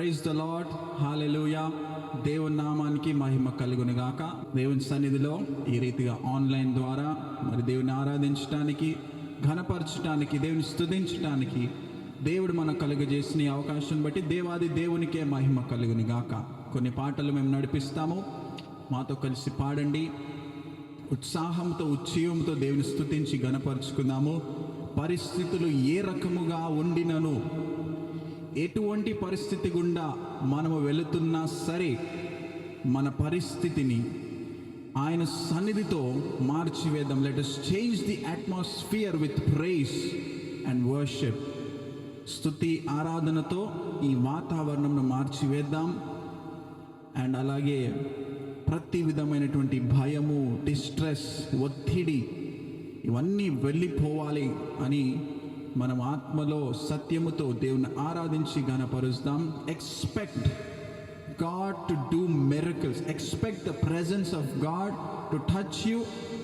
Praise the lord, హల్లెలూయా. దేవుని నామానికి మహిమ కలుగును గాక. దేవుని సన్నిధిలో ఈ రీతిగా ఆన్లైన్ ద్వారా మరి దేవుని ఆరాధించడానికి, ఘనపరచడానికి, దేవుని స్తుతించడానికి దేవుడు మనకు కలుగజేసిన ఈ అవకాశం బట్టి దేవాది దేవునికే మహిమ కలుగును గాక. కొన్ని పాటలు మేము నడిపిస్తాము, మాతో కలిసి పాడండి. ఉత్సాహంతో, ఉచ్చయంతో దేవుని స్తుతించి ఘనపరుచుకుందాము. పరిస్థితులు ఏ రకముగా ఉండినను, ఎటువంటి పరిస్థితి గుండా మనము వెళుతున్నా సరే, మన పరిస్థితిని ఆయన సన్నిధితో మార్చివేద్దాం. Let us change the atmosphere with praise and worship. స్తుతి ఆరాధనతో ఈ వాతావరణంను మార్చివేద్దాం. అండ్ అలాగే ప్రతి విధమైనటువంటి భయము, డిస్ట్రెస్, ఒత్తిడి ఇవన్నీ వెళ్ళిపోవాలి అని మనం ఆత్మలో సత్యముతో దేవుని ఆరాధించి ఘనపరుస్తాం. Expect God to do miracles. Expect the presence of God to touch you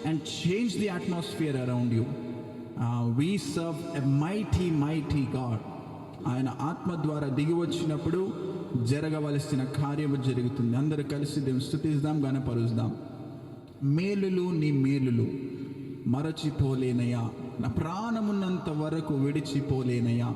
and change the atmosphere around you. We serve a mighty God. ఆయన ఆత్మ ద్వారా దిగి వచ్చినప్పుడు జరగవలసిన కార్యము జరుగుతుంది. అందరూ కలిసి దేవుని స్తుతిద్దాం, ఘనపరుస్తాం. మేలులు నీ మేలులు మరచిపోలేనయ్యా, నా ప్రాణమున్నంత వరకు విడిచిపోలేనయ్యా.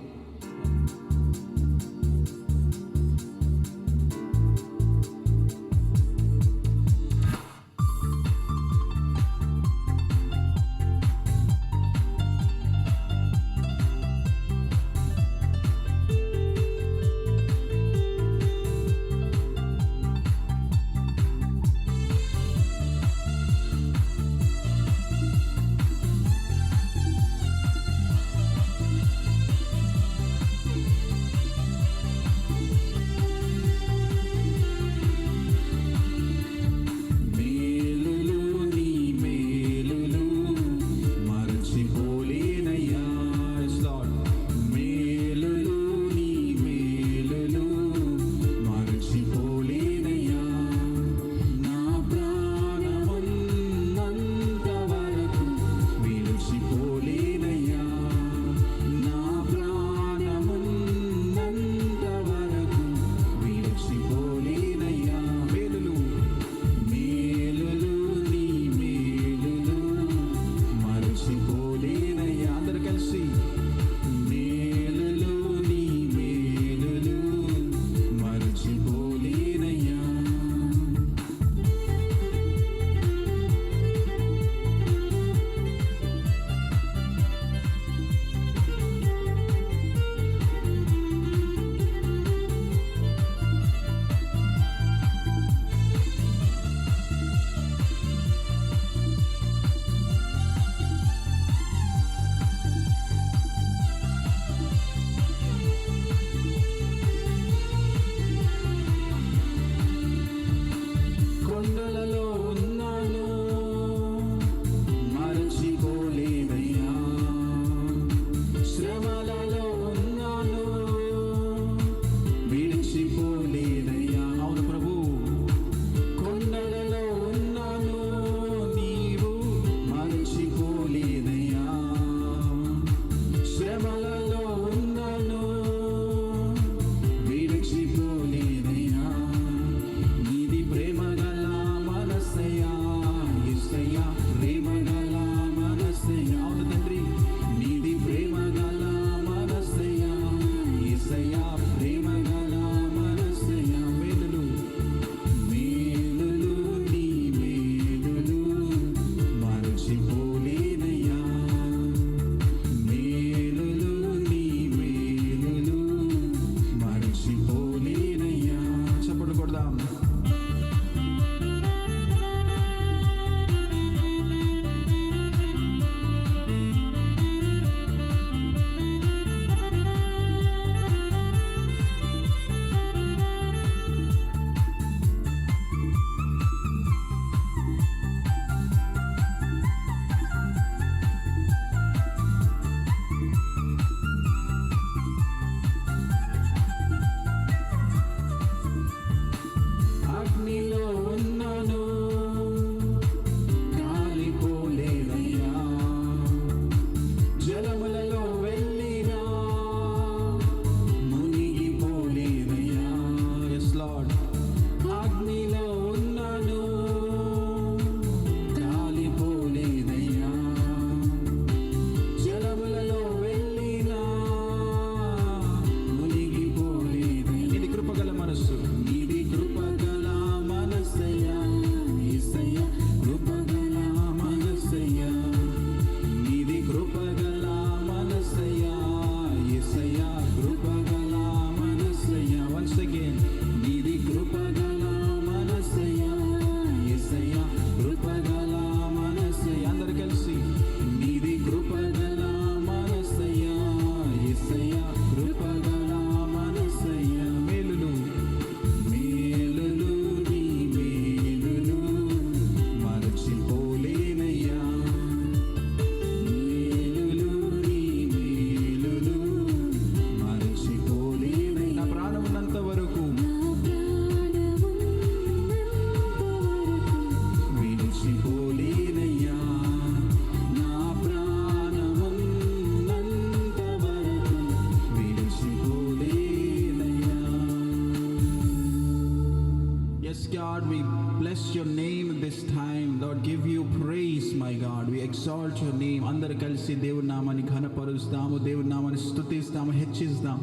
exalt your name. అందరు కలిసి దేవుని నామాన్ని ఘనపరుస్తాము, దేవుని నామాన్ని స్తుతిస్తాము, హెచ్చిస్తాం.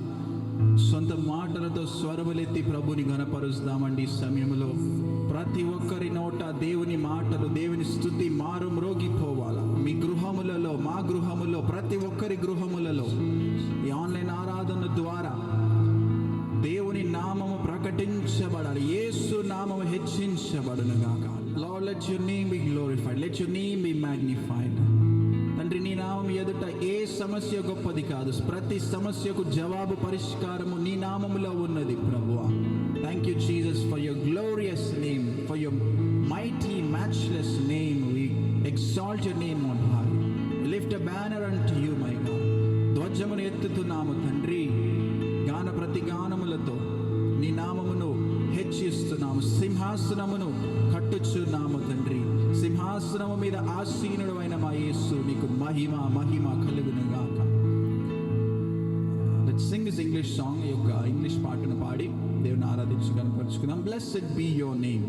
సొంత మాటలతో స్వరములెత్తి ప్రభుని ఘనపరుస్తామండి. ఈ సమయంలో ప్రతి ఒక్కరి నోట దేవుని మాటలు, దేవుని స్తుతి మారుమ్రోగిపోవాలా. మీ గృహములలో, మా గృహములో, ప్రతి ఒక్కరి గృహములలో ఈ ఆన్లైన్ ఆరాధన ద్వారా దేవుని నామము ప్రకటించబడాలి, యేసు నామము హెచ్చించబడును గాక. Lord, let your name be glorified, let your name be magnified. తండ్రి, నీ నామం ఎదుట ఏ సమస్య గొప్పది కాదు. ప్రతి సమస్యకు జవాబు, పరిష్కారము నీ నామములో ఉన్నది ప్రభువా. Thank you Jesus for your glorious name, for your mighty matchless name. We exalt your name on high. We lift a banner unto you, my God. ధ్వజమును ఎత్తుతున్నాము తండ్రి, గాన ప్రతి గానములతో నీ నామమును హెచ్చిస్తున్నాము. సింహాసనమును కట్టుచున్నాము తండ్రి. సింహాసనము మీద ఆసీనుడు అయిన మా యేసు, నీకు మహిమ మహిమ కలుగును గాక. Let's sing this English song. ఈ యొక్క ఇంగ్లీష్ పాటను పాడి దేవుని ఆరాధించి కనపరుచుకుందాం. Blessed be your name.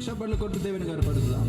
చప్పట్లు కొట్టు దేవుని గారు పడుతుందా.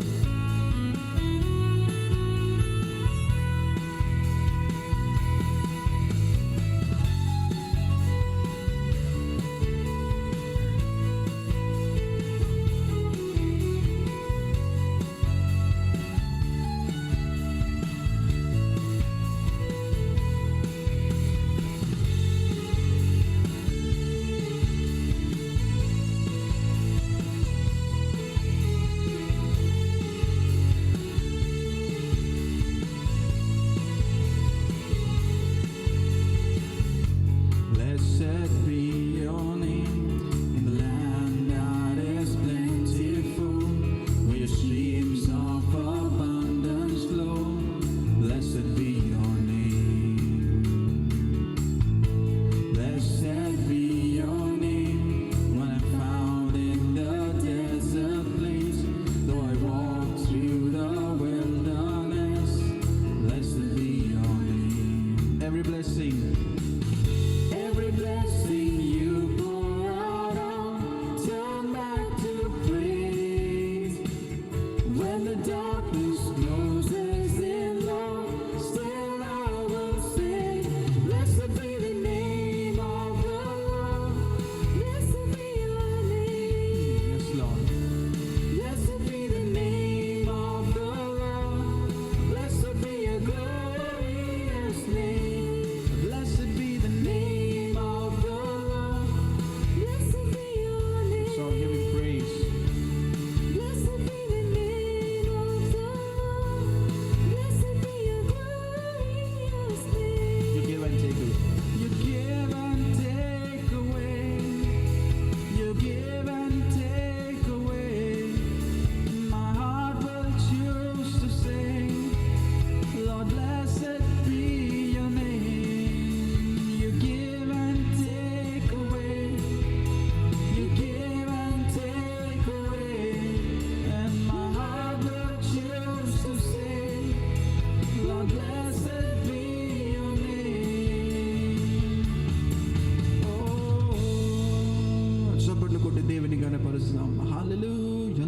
దేవుని గణపరుస్తాం. హల్లెలూయా.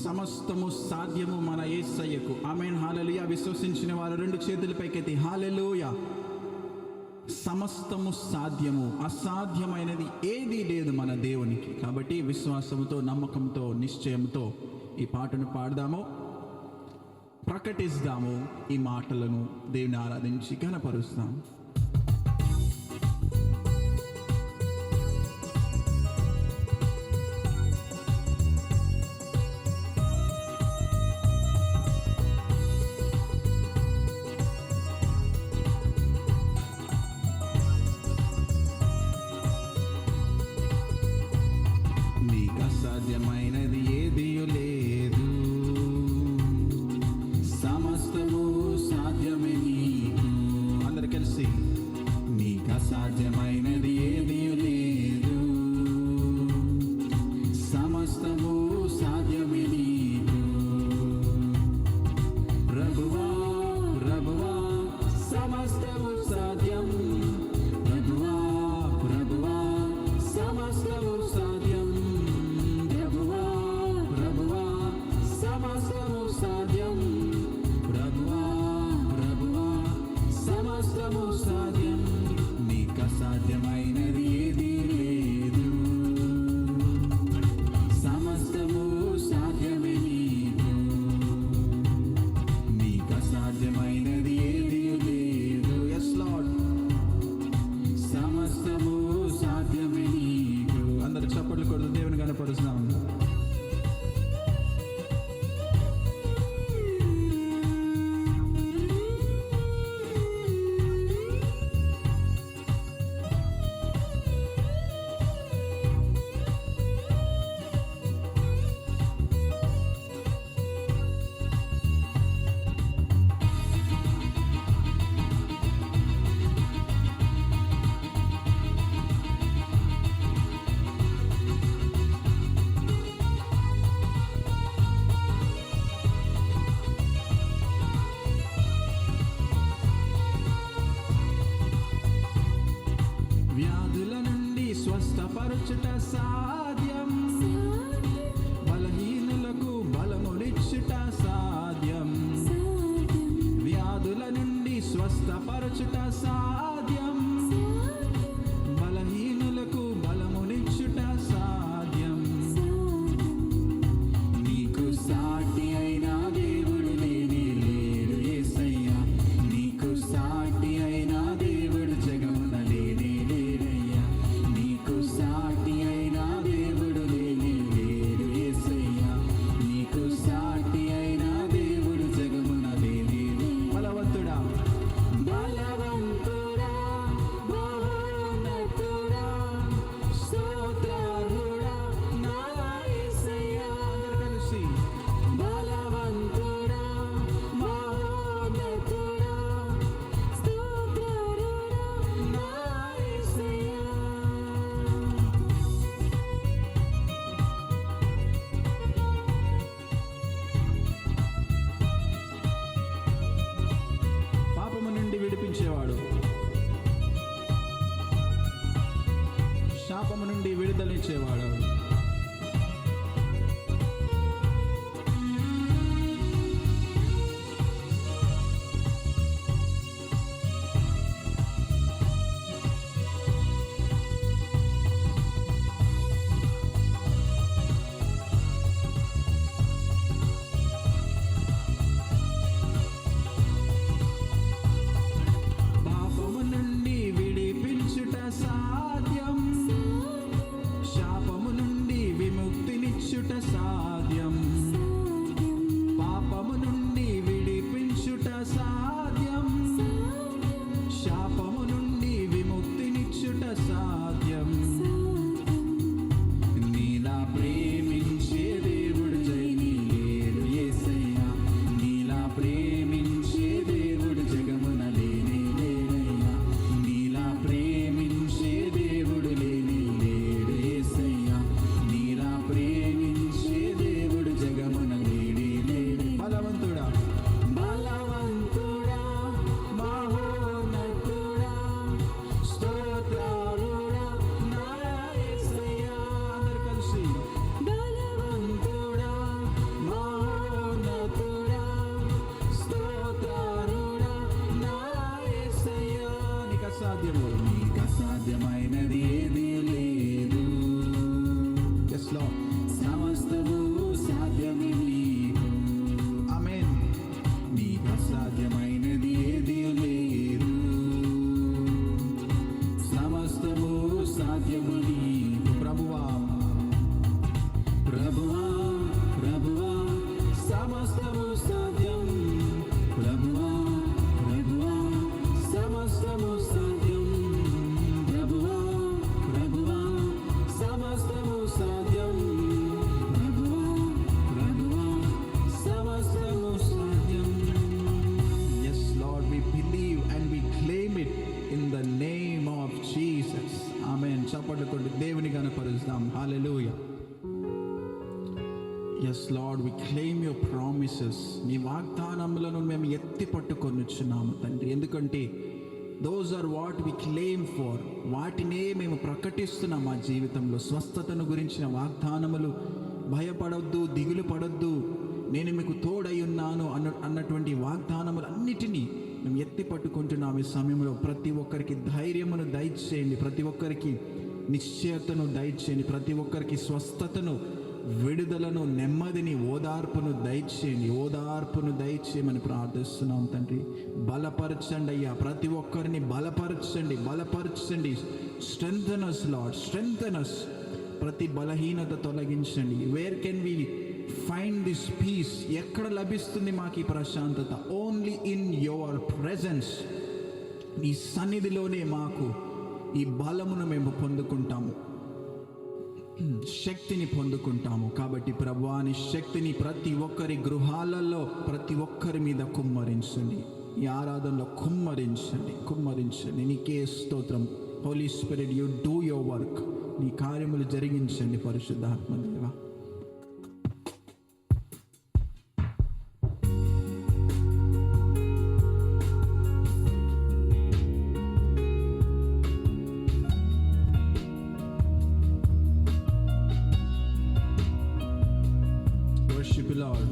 సమస్తము సాధ్యము మన యేసయ్యకు. ఆమేన్. హల్లెలూయా. విశ్వసించిన వారు రెండు చేతుల పైకెత్తి హల్లెలూయా. సమస్తము సాధ్యము, అసాధ్యమైనది ఏదీ లేదు మన దేవునికి. కాబట్టి విశ్వాసంతో, నమ్మకంతో, నిశ్చయంతో ఈ పాటను పాడదాము, ప్రకటిస్తాము. ఈ మాటలను దేవుని ఆరాధించి ఘనపరుస్తాం. నీకు అసాధ్యమైనది ఏదీ లేదు, సమస్తము సాధ్యమే నీకు. అందరు కలిసి నీకు అసాధ్యమైనది ఏదీ లేదు, సమస్తము సాధ్యమే నీకు. ప్రభువా ప్రభువా సమస్తము సాధ్యం, ప్రభువా ప్రభువా సమస్తము సాధ్యం, ప్రభువా ప్రభువా సమస్తము సాధ్యం, ప్రభువా ప్రభువా సమస్తము సాధ్యం. నీకు అసాధ్యమైనది ఏదీ లేదు, సమస్తము సాధ్యమే నీకు. నీకు అసాధ్యమైనది ఏదీ లేదు. Yes Lord. సమస్తము సాధ్యమే నీకు. అందరు చప్పట్లు కొడుతూ దేవుని కనపరుస్తున్నాం. వ్యాధుల నుండి స్వస్థపరచుట సాధ్యం, బలహీనులకు బలమునిచ్చుట సాధ్యం. వ్యాధుల నుండి స్వస్థపరచుట సాధ్యం, బలహీనులకు బలమునిచ్చుట సాధ్యం. నీకు సాటి అయిన దేవుడు లేనే లేడు యేసయ్యా, నీకు సాటి అయిన దేవుడు జగమున లేనే లేడయ్యా, నీకు సాటి అయిన దేవుడు లేనే లేడు యేసయ్యా, నీకు సాటి అయిన దేవుడు జగమున లేనే లేడు. బలవంతుడా బలవంతుడా మహోన్నతుడా స్తోత్రార్హుడా నా యేసయ్యా. అందరూ కలిసి బలవంతుడా మహోన్నతుడా స్తోత్రార్హుడా నా యేసయ్యా. పాపము నుండి విడిపించేవాడు, శాపము నుండి విడుదలించేవాడు. పాపము నుండి విడిపించుట సాధ్యం, శాపము నుండి విముక్తినిచ్చుట సాధ్యం. పాపము నుండి విడిపించుట సాధ్యం, శాపము నుండి విముక్తినిచ్చుట సాధ్యం. నీలా ప్రేమించే దేవుడు జైని లేడు యేసయ్యా, నీలా ప్రేమించే దేవుడు జగమున లేనే లేడయ్యా, నీలా ప్రేమించే దేవుడు సాధ్యము నీకు. ప్రభువా ప్రభువా ప్రభువా సమస్తము సాధ్యం. ప్రభువా ప్రభువా సమస్తము సాధ్యం. ప్రభువా ప్రభువా సమస్తము సాధ్యం. ప్రభువా ప్రభువా సమస్తము సాధ్యం. Yes Lord, we believe and we claim it in the name of Jesus. Amen. చప్పట్లు కొట్టి దేవుని గణపరుస్తాం. Hallelujah. Yes Lord, we claim your promises. నీ వాగ్దానములను మేము ఎత్తి పట్టుకొనుచున్నాము తండ్రి. ఎందుకంటే those are what we claim for. వాటినే మేము ప్రకటిస్తున్నాం మా జీవితంలో. స్వస్థతను గురించిన వాగ్దానములు, భయపడొద్దు, దిగులు పడొద్దు, నేను మీకు తోడై ఉన్నాను అన్నటువంటి వాగ్దానములు అన్నిటినీ మేము ఎత్తి పట్టుకుంటున్నాం ఈ సమయంలో. ప్రతి ఒక్కరికి ధైర్యమును దయచేయండి, ప్రతి ఒక్కరికి నిశ్చయతను దయచేయండి, ప్రతి ఒక్కరికి స్వస్థతను, విడుదలను, నెమ్మదిని, ఓదార్పును దయచేయమని ప్రార్థిస్తున్నాం తండ్రి. బలపరచండి అయ్యా, ప్రతి ఒక్కరిని బలపరచండి. Strengthen us Lord, strengthen us. ప్రతి బలహీనత తొలగించండి. Where can we find this peace? ఎక్కడ లభిస్తుంది మాకు ఈ ప్రశాంతత? Only in your presence. నీ సన్నిధిలోనే మాకు ఈ బలమును మేము పొందుకుంటాము, శక్తిని పొందుకుంటాము. కాబట్టి ప్రభువా నీ శక్తిని ప్రతి ఒక్కరి గృహాలలో, ప్రతి ఒక్కరి మీద కుమ్మరించండి. ఈ ఆరాధనలో కుమ్మరించండి. నీకే స్తోత్రం. Holy Spirit, you do your work. నీ కార్యములు జరిగించండి పరిశుద్ధాత్మదేవా. Worship you, Lord.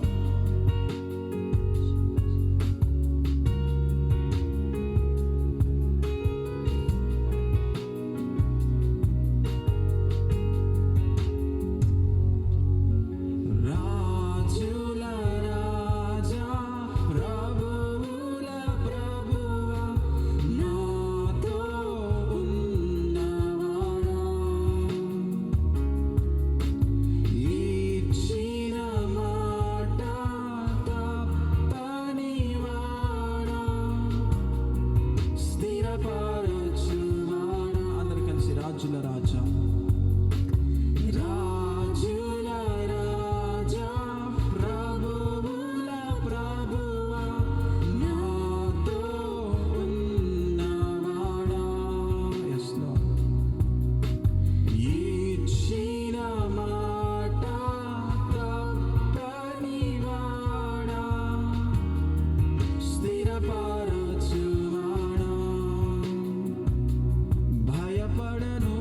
రాజుల రాజా, ప్రభువుల ప్రభువా, నాతో ఉన్నవాడా, ఇచ్చిన మాట తప్పనివాడా, స్థిరపరచువాడా. అందరూ కలిసి రాజుల రాజా, రాజుల రాజా, ప్రభువుల ప్రభువా, నాతో ఉన్నవాడా. Yes Lord. ఇచ్చిన మాట తప్పనివాడా, స్థిరపరచువాడా. భయపడను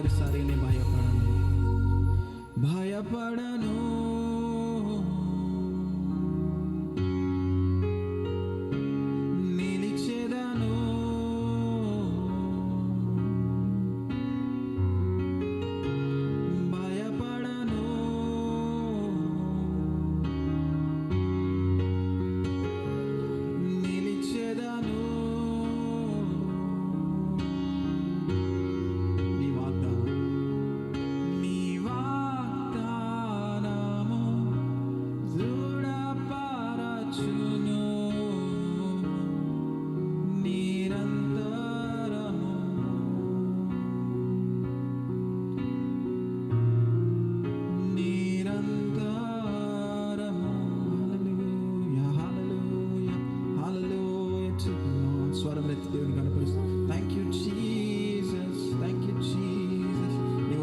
ఒక్కసారి నేను భయపడను నిలిచెదను, భయపడను నిలిచెదను.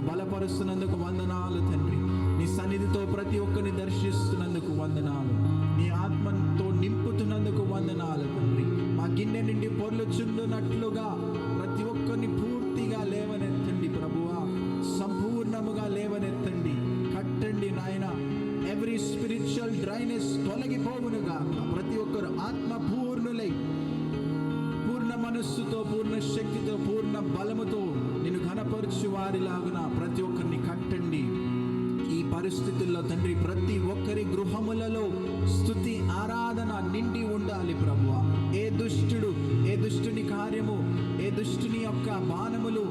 బలపరుస్తున్నందుకు వందనాలు తండ్రి. నీ సన్నిధితో ప్రతి ఒక్కరిని దర్శిస్తున్నందుకు వందనాలు. నీ ఆత్మతో నింపుతున్నందుకు వందనాలు తండ్రి. మా గిన్నె నుండి పొర్లుచుండునట్లుగా ప్రతి ఒక్కరిని పూర్తిగా లేవనెత్తండి ప్రభువా, సంపూర్ణముగా లేవనెత్తండి, కట్టండి నాయన. ఎవ్రీ స్పిరిచువల్ డ్రైనెస్ తొలగిపోవునుగా. ప్రతి ఒక్కరు ఆత్మ పూర్ణులై పూర్ణ మనస్సుతో, పూర్ణ శక్తితో, పూర్ణ బలముతో నిన్ను ఘనపరచు వారిలాగున ప్రతి ఒక్కరిని కట్టండి. ఈ పరిస్థితుల్లో తండ్రి ప్రతి ఒక్కరి గృహములలో స్తుతి ఆరాధన నిండి ఉండాలి ప్రభువా. ఏ దుష్టుని కార్యము, ఏ దుష్టుని యొక్క బాణములు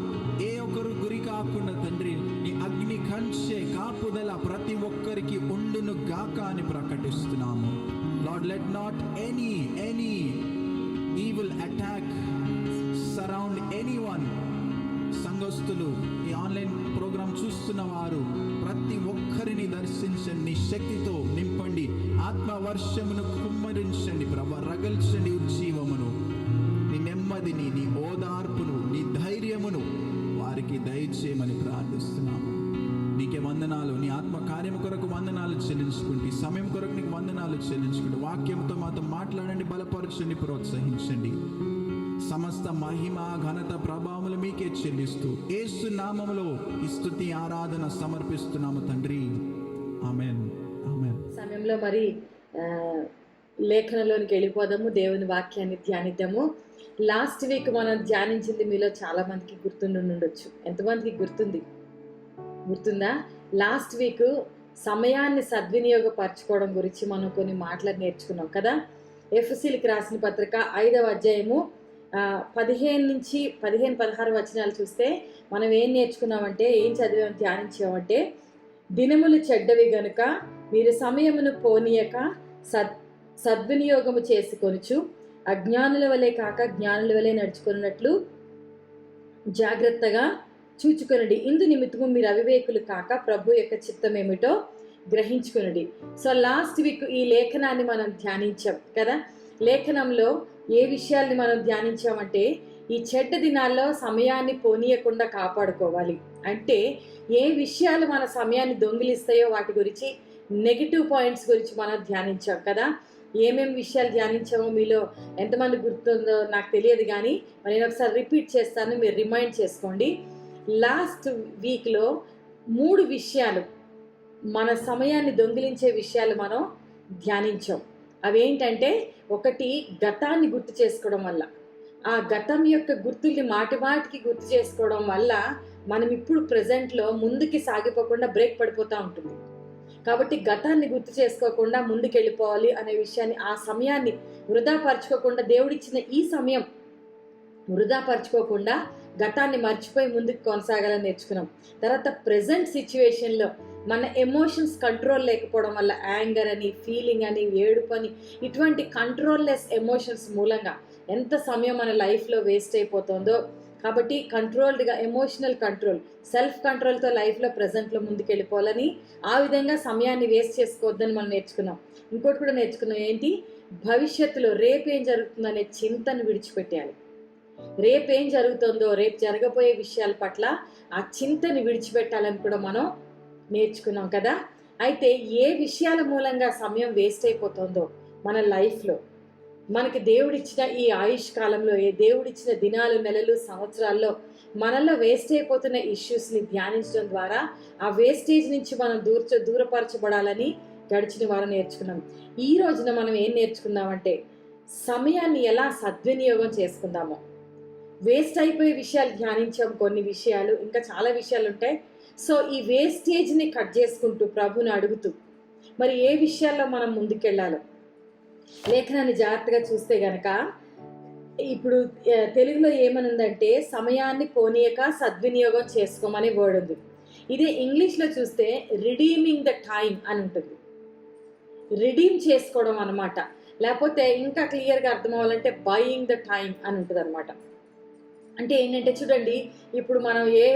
ఏ ఒక్కరు గురి కాకుండా తండ్రి నీ అగ్ని కంచె కాపుదల ప్రతి ఒక్కరికి ఉండును గాక అని ప్రకటిస్తున్నాము. Lord, let not any evil attack surround anyone. సంఘస్థులు, ఈ ఆన్లైన్ ప్రోగ్రాం చూస్తున్న వారు ప్రతి ఒక్కరిని దర్శించండి, నీ శక్తితో నింపండి, ఆత్మవర్షమును కుమ్మరించండి ప్రభా, రగల్చండి ఉజ్జీవమును, నీ నెమ్మదిని, నీ ఓదార్పును, నీ ధైర్యమును వారికి దయచేయమని ప్రార్థిస్తున్నాము. నీకే వందనాలు. నీ ఆత్మ కార్యము కొరకు వందనాలు చెల్లించుకుంటే, సమయం కొరకు నీకు వందనాలు చెల్లించుకుంటూ వాక్యంతో మాతో మాట్లాడండి, బలపరచండి, ప్రోత్సహించండి. సమస్త మహిమ ఘనత ప్రభావములు మీకే చెల్లిస్తూ యేసు నామములో ఈ స్తుతి ఆరాధన సమర్పిస్తున్నాము తండ్రి. ఆమేన్, ఆమేన్. సమయంలో మరి లేఖనలోనికి వెళ్ళిపోదాము, దేవుని వాక్యాన్ని ధ్యానిద్దాము. లాస్ట్ వీక్ మనం ధ్యానించింది మీలో చాలా మందికి గుర్తుండొచ్చు. ఎంతమందికి గుర్తుందా? లాస్ట్ వీక్ సమయాన్ని సద్వినియోగపరచుకోవడం గురించి మనం కొన్ని మాటలు నేర్చుకున్నాం కదా. ఎఫెసీయులకు రాసిన పత్రిక 5వ అధ్యాయము 15-16 వచనాలు చూస్తే మనం ఏం నేర్చుకున్నామంటే, ఏం చదివాము, ధ్యానించామంటే, దినములు చెడ్డవి గనుక మీరు సమయమును పోనీయక సద్వినియోగము చేసుకొనుచు అజ్ఞానుల వలె కాక జ్ఞానుల వలె నడుచుకున్నట్లు జాగ్రత్తగా చూచుకొనండి. ఇందు నిమిత్తము మీరు అవివేకులు కాక ప్రభు యొక్క చిత్తం ఏమిటో గ్రహించుకొనండి. సో లాస్ట్ వీక్ ఈ లేఖనాన్ని మనం ధ్యానించాం కదా. లేఖనంలో ఏ విషయాల్ని మనం ధ్యానించామంటే, ఈ చెడ్డ దినాల్లో సమయాన్ని పోనీయకుండా కాపాడుకోవాలి అంటే ఏ విషయాలు మన సమయాన్ని దొంగిలిస్తాయో వాటి గురించి, నెగిటివ్ పాయింట్స్ గురించి మనం ధ్యానించాం కదా. ఏమేమి విషయాలు ధ్యానించామో మీలో ఎంతమంది గుర్తుందో నాకు తెలియదు, కానీ నేను ఒకసారి రిపీట్ చేస్తాను, మీరు రిమైండ్ చేసుకోండి. లాస్ట్ వీక్లో 3 విషయాలు, మన సమయాన్ని దొంగిలించే విషయాలు మనం ధ్యానించాం. అవేంటంటే, ఒకటి గతాన్ని గుర్తు చేసుకోవడం వల్ల, ఆ గతం యొక్క గుర్తుల్ని మాటికి గుర్తు చేసుకోవడం వల్ల మనం ఇప్పుడు ప్రజెంట్లో ముందుకి సాగిపోకుండా బ్రేక్ పడిపోతూ ఉంటుంది. కాబట్టి గతాన్ని గుర్తు చేసుకోకుండా ముందుకు వెళ్ళిపోవాలి అనే విషయాన్ని, ఆ సమయాన్ని వృధా పరచుకోకుండా, దేవుడిచ్చిన ఈ సమయం వృధా పరచుకోకుండా గతాన్ని మర్చిపోయి ముందుకు కొనసాగాలని నేర్చుకున్నాం. తర్వాత ప్రజెంట్ సిచ్యువేషన్లో మన ఎమోషన్స్ కంట్రోల్ లేకపోవడం వల్ల, యాంగర్ అని, ఫీలింగ్ అని, ఏడుపు అని, ఇటువంటి కంట్రోల్లెస్ ఎమోషన్స్ మూలంగా ఎంత సమయం మన లైఫ్లో వేస్ట్ అయిపోతుందో. కాబట్టి కంట్రోల్డ్గా, ఎమోషనల్ కంట్రోల్, సెల్ఫ్ కంట్రోల్తో లైఫ్లో ప్రజెంట్లో ముందుకు వెళ్ళిపోవాలని, ఆ విధంగా సమయాన్ని వేస్ట్ చేసుకోవద్దని మనం నేర్చుకున్నాం. ఇంకోటి కూడా నేర్చుకున్నాం, ఏంటి, భవిష్యత్తులో రేపు ఏం జరుగుతుందనే చింతను విడిచిపెట్టాలి. రేపేం జరుగుతుందో, రేపు జరగబోయే విషయాల పట్ల ఆ చింతని విడిచిపెట్టాలని కూడా మనం నేర్చుకున్నాం కదా. అయితే ఏ విషయాల మూలంగా సమయం వేస్ట్ అయిపోతుందో మన లైఫ్లో, మనకి దేవుడిచ్చిన ఈ ఆయుష్ కాలంలో, ఏ దేవుడిచ్చిన దినాలు, నెలలు, సంవత్సరాల్లో మనలో వేస్ట్ అయిపోతున్న ఇష్యూస్ని ధ్యానించడం ద్వారా ఆ వేస్టేజ్ నుంచి మనం దూరపరచబడాలని గడిచిన వారం నేర్చుకున్నాం. ఈ రోజున మనం ఏం నేర్చుకుందామంటే సమయాన్ని ఎలా సద్వినియోగం చేసుకుందామో. వేస్ట్ అయిపోయే విషయాలు ధ్యానించాం, కొన్ని విషయాలు, ఇంకా చాలా విషయాలు ఉంటాయి. సో ఈ వేస్టేజ్ని కట్ చేసుకుంటూ ప్రభుని అడుగుతూ మరి ఏ విషయాల్లో మనం ముందుకెళ్ళాలో లేఖనాన్ని జాగ్రత్తగా చూస్తే గనక ఇప్పుడు తెలుగులో ఏమనుందంటే సమయాన్ని పోనీయక సద్వినియోగం చేసుకోమనే వర్డ్ ఉంది. ఇదే ఇంగ్లీష్లో చూస్తే రిడీమింగ్ ద టైం అని ఉంటుంది. రిడీమ్ చేసుకోవడం అనమాట. లేకపోతే ఇంకా క్లియర్గా అర్థం అవ్వాలంటే బయింగ్ ద టైం అని ఉంటుంది అనమాట. అంటే ఏంటంటే చూడండి, ఇప్పుడు మనం ఏ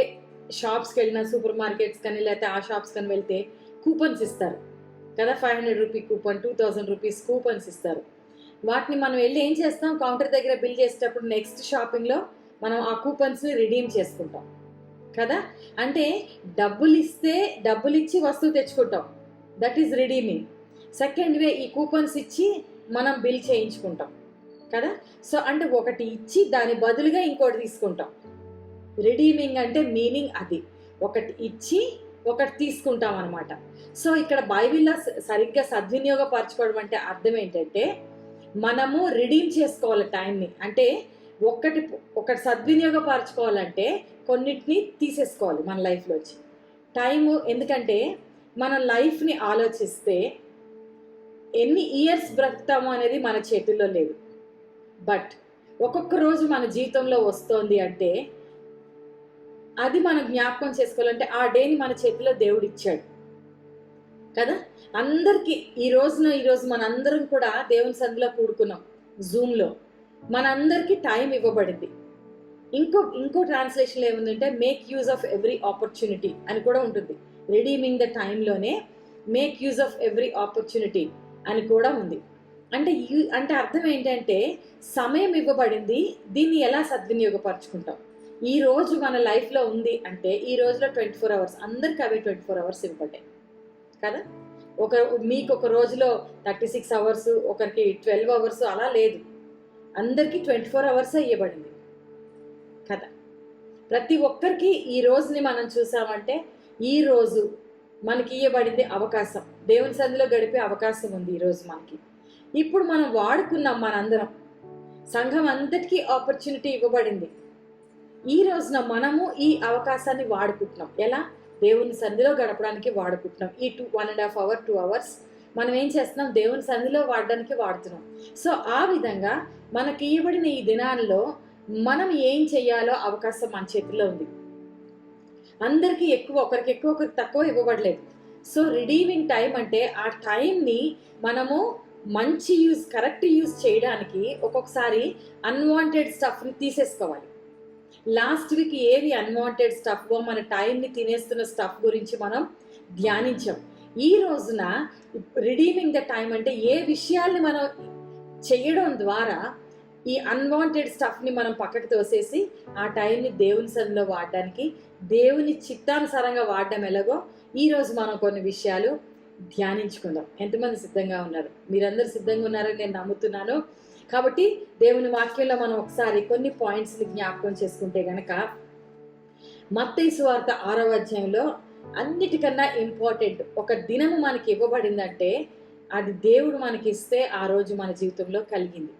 షాప్స్కి వెళ్ళినా, సూపర్ మార్కెట్స్ కానీ లేకపోతే ఆ షాప్స్ కానీ వెళ్తే కూపన్స్ ఇస్తారు కదా, 500 రూపీ కూపన్, 2000 రూపీస్ కూపన్స్ ఇస్తారు. వాటిని మనం వెళ్ళి ఏం చేస్తాం, కౌంటర్ దగ్గర బిల్ చేసేటప్పుడు నెక్స్ట్ షాపింగ్లో మనం ఆ కూపన్స్ని రిడీమ్ చేసుకుంటాం కదా. అంటే డబ్బులు ఇచ్చి వస్తువు తెచ్చుకుంటాం, that is redeeming. Second way, ఈ కూపన్స్ ఇచ్చి మనం బిల్ చేయించుకుంటాం కదా. సో అంటే ఒకటి ఇచ్చి దాని బదులుగా ఇంకోటి తీసుకుంటాం. రిడీమింగ్ అంటే మీనింగ్ అది, ఒకటి ఇచ్చి ఒకటి తీసుకుంటాం అనమాట. సో ఇక్కడ బైబిల్లో సరిగ్గా సద్వినియోగపరచుకోవడం అంటే అర్థం ఏంటంటే మనము రిడీమ్ చేసుకోవాలి టైంని. అంటే ఒకటి సద్వినియోగపరచుకోవాలంటే కొన్నిటిని తీసేసుకోవాలి మన లైఫ్లోంచి టైము. ఎందుకంటే మన లైఫ్ని ఆలోచిస్తే ఎన్ని ఇయర్స్ బ్రతుకుతామో అనేది మన చేతుల్లో లేదు. బట్ ఒక్కొక్క రోజు మన జీవితంలో వస్తోంది అంటే అది మనం జ్ఞాపకం చేసుకోవాలంటే ఆ డేని మన చేతిలో దేవుడు ఇచ్చాడు కదా. అందరికీ ఈరోజు మనందరం కూడా దేవుని సన్నిధిలో కూడుకున్నాం జూమ్లో, మనందరికీ టైం ఇవ్వబడింది. ఇంకో ట్రాన్స్లేషన్లో ఏముందంటే make use of every opportunity అని కూడా ఉంటుంది. రిడీమింగ్ ద టైంలోనే make use of every opportunity అని కూడా ఉంది. అంటే అర్థం ఏంటంటే సమయం ఇవ్వబడింది, దీన్ని ఎలా సద్వినియోగపరచుకుంటాం. ఈ రోజు మన లైఫ్లో ఉంది అంటే ఈ రోజులో 24 అవర్స్, అందరికీ అవే 24 అవర్స్ ఇవ్వబడ్డాయి కదా. మీకు ఒక రోజులో 36 అవర్స్, ఒకరికి 12 అవర్స్ అలా లేదు, అందరికీ 24 అవర్స్ ఇవ్వబడింది కదా. ప్రతి ఒక్కరికి ఈ రోజుని మనం చూసామంటే ఈ రోజు మనకి ఇవ్వబడింది అవకాశం, దేవుని సన్నిధిలో గడిపే అవకాశం ఉంది ఈరోజు మనకి. ఇప్పుడు మనం వాడుకున్నాం, మనందరం సంఘం అంతటికీ ఆపర్చునిటీ ఇవ్వబడింది. ఈ రోజున మనము ఈ అవకాశాన్ని వాడుకుంటున్నాం. ఎలా? దేవుని సన్నిధిలో గడపడానికి వాడుకుంటున్నాం. ఈ 1.5 అవర్ 2 అవర్స్ మనం ఏం చేస్తున్నాం, దేవుని సన్నిధిలో వాడడానికి వాడుతున్నాం. సో ఆ విధంగా మనకి ఇవ్వబడిన ఈ దినాల్లో మనం ఏం చేయాలో అవకాశం మన చేతిలో ఉంది. అందరికీ ఎక్కువ, ఒకరికి ఎక్కువ ఒకరికి తక్కువ ఇవ్వబడలేదు. సో రిడీమింగ్ టైం అంటే ఆ టైంని మనము మంచి కరెక్ట్ యూజ్ చేయడానికి ఒక్కొక్కసారి అన్వాంటెడ్ స్టఫ్ని తీసేసుకోవాలి. లాస్ట్ వీక్ ఏవి అన్వాంటెడ్ స్టఫ్, మన టైంని తినేస్తున్న స్టఫ్ గురించి మనం ధ్యానించాం. ఈ రోజున రిడీమింగ్ ద టైం అంటే ఏ విషయాల్ని మనం చేయడం ద్వారా ఈ అన్వాంటెడ్ స్టఫ్ని మనం పక్కకు తోసేసి ఆ టైంని దేవుని సన్నిధిలో వాడడానికి, దేవుని చిత్తానుసారంగా వాడడం ఎలాగో ఈరోజు మనం కొన్ని విషయాలు ధ్యానించుకుందాం. ఎంతమంది సిద్ధంగా ఉన్నారు? మీరందరూ సిద్ధంగా ఉన్నారని నేను నమ్ముతున్నాను. కాబట్టి దేవుని వాక్యంలో మనం ఒకసారి కొన్ని పాయింట్స్ని జ్ఞాపకం చేసుకుంటే గనక మత్తయి సువార్త 6వ అధ్యాయంలో అన్నిటికన్నా ఇంపార్టెంట్ ఒక దినము మనకి ఇవ్వబడిందంటే అది దేవుడు మనకి ఇస్తే ఆ రోజు మన జీవితంలో కలిగింది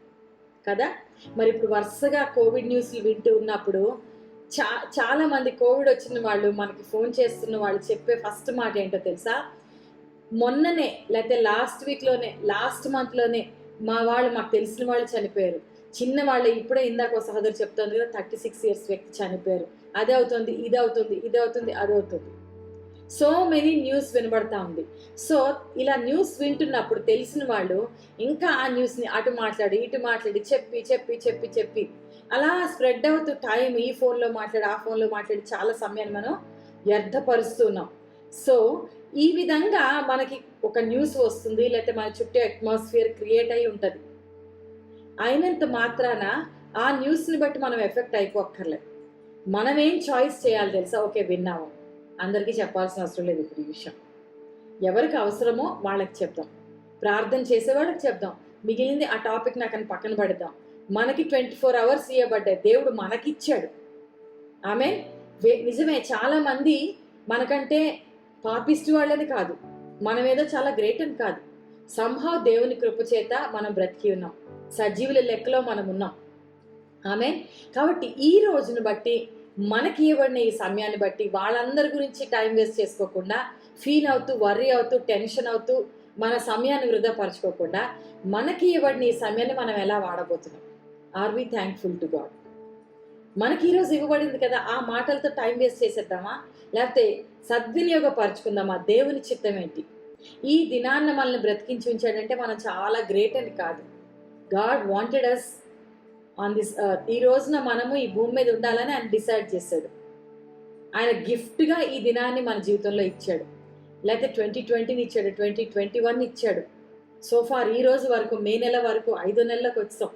కదా. మరి ఇప్పుడు వరుసగా కోవిడ్ న్యూస్లు వింటూ ఉన్నప్పుడు చాలా మంది కోవిడ్ వచ్చిన వాళ్ళు మనకి ఫోన్ చేస్తున్న వాళ్ళు చెప్పే ఫస్ట్ మాట ఏంటో తెలుసా? మొన్ననే లేకపోతే లాస్ట్ వీక్లోనే, లాస్ట్ మంత్లోనే మాకు తెలిసిన వాళ్ళు చనిపోయారు. చిన్న వాళ్ళు, ఇప్పుడే ఇందాక ఒక సహోదరు చెప్తుంది కదా, 36 ఇయర్స్ వ్యక్తి చనిపోయారు, అది అవుతుంది, ఇది అవుతుంది, అది అవుతుంది. సో మెనీ న్యూస్ వినబడతా ఉంది. సో ఇలా న్యూస్ వింటున్నప్పుడు తెలిసిన వాళ్ళు ఇంకా ఆ న్యూస్ని అటు మాట్లాడి ఇటు మాట్లాడి చెప్పి అలా స్ప్రెడ్ అవుతూ టైం ఈ ఫోన్లో మాట్లాడి ఆ ఫోన్లో మాట్లాడి చాలా సమయాన్ని మనం వ్యర్థపరుస్తున్నాం. సో ఈ విధంగా మనకి ఒక న్యూస్ వస్తుంది, లేకపోతే మన చుట్టూ అట్మాస్ఫియర్ క్రియేట్ అయి ఉంటుంది. అయినంత మాత్రాన ఆ న్యూస్ని బట్టి మనం ఎఫెక్ట్ అయిపోక్కర్లేదు. మనం ఏం చాయిస్ చేయాలి తెలుసా? ఓకే, విన్నాము, అందరికీ చెప్పాల్సిన అవసరం లేదు. ఇప్పుడు ఈ విషయం ఎవరికి అవసరమో వాళ్ళకి చెప్దాం, ప్రార్థన చేసేవాళ్ళకి చెప్దాం, మిగిలింది ఆ టాపిక్ నాకు అని పక్కన పడదాం. మనకి 24 అవర్స్ ఇవ్వబడ్డాయి, దేవుడు మనకిచ్చాడు ఆమె నిజమే, చాలా మంది మనకంటే పాపిస్ట్ వాళ్ళని కాదు, మనమేదో చాలా గ్రేట్ అని కాదు, సంహవ్ దేవుని కృప చేత మనం బ్రతికి ఉన్నాం, సజీవుల లెక్కలో మనం ఉన్నాం. ఆమె కాబట్టి ఈ రోజును బట్టి మనకి ఇవ్వబడిన ఈ సమయాన్ని బట్టి వాళ్ళందరి గురించి టైం వేస్ట్ చేసుకోకుండా, ఫీల్ అవుతూ వర్రీ అవుతూ టెన్షన్ అవుతూ మన సమయాన్ని వృధా పరచుకోకుండా మనకి ఇవ్వబడిన ఈ సమయాన్ని మనం ఎలా వాడబోతున్నాం? Are we thankful to God? మనకి ఈరోజు ఇవ్వబడింది కదా, ఆ మాటలతో టైం వేస్ట్ చేసేద్దామా, లేకపోతే సద్వినియోగపరచుకుందామా? దేవుని చిత్తం ఏంటి? ఈ దినాన్న మనల్ని బ్రతికించి ఉంచాడంటే మనం చాలా గ్రేట్ అని కాదు. God wanted us on this earth. ఈ రోజున మనము ఈ భూమి మీద ఉండాలని ఆయన డిసైడ్ చేశాడు. ఆయన గిఫ్ట్గా ఈ దినాన్ని మన జీవితంలో ఇచ్చాడు. లేకపోతే 2020 ఇచ్చాడు, 2021 ఇచ్చాడు. సోఫార్ ఈ రోజు వరకు, మే నెల వరకు 5 నెలలకు వచ్చాం.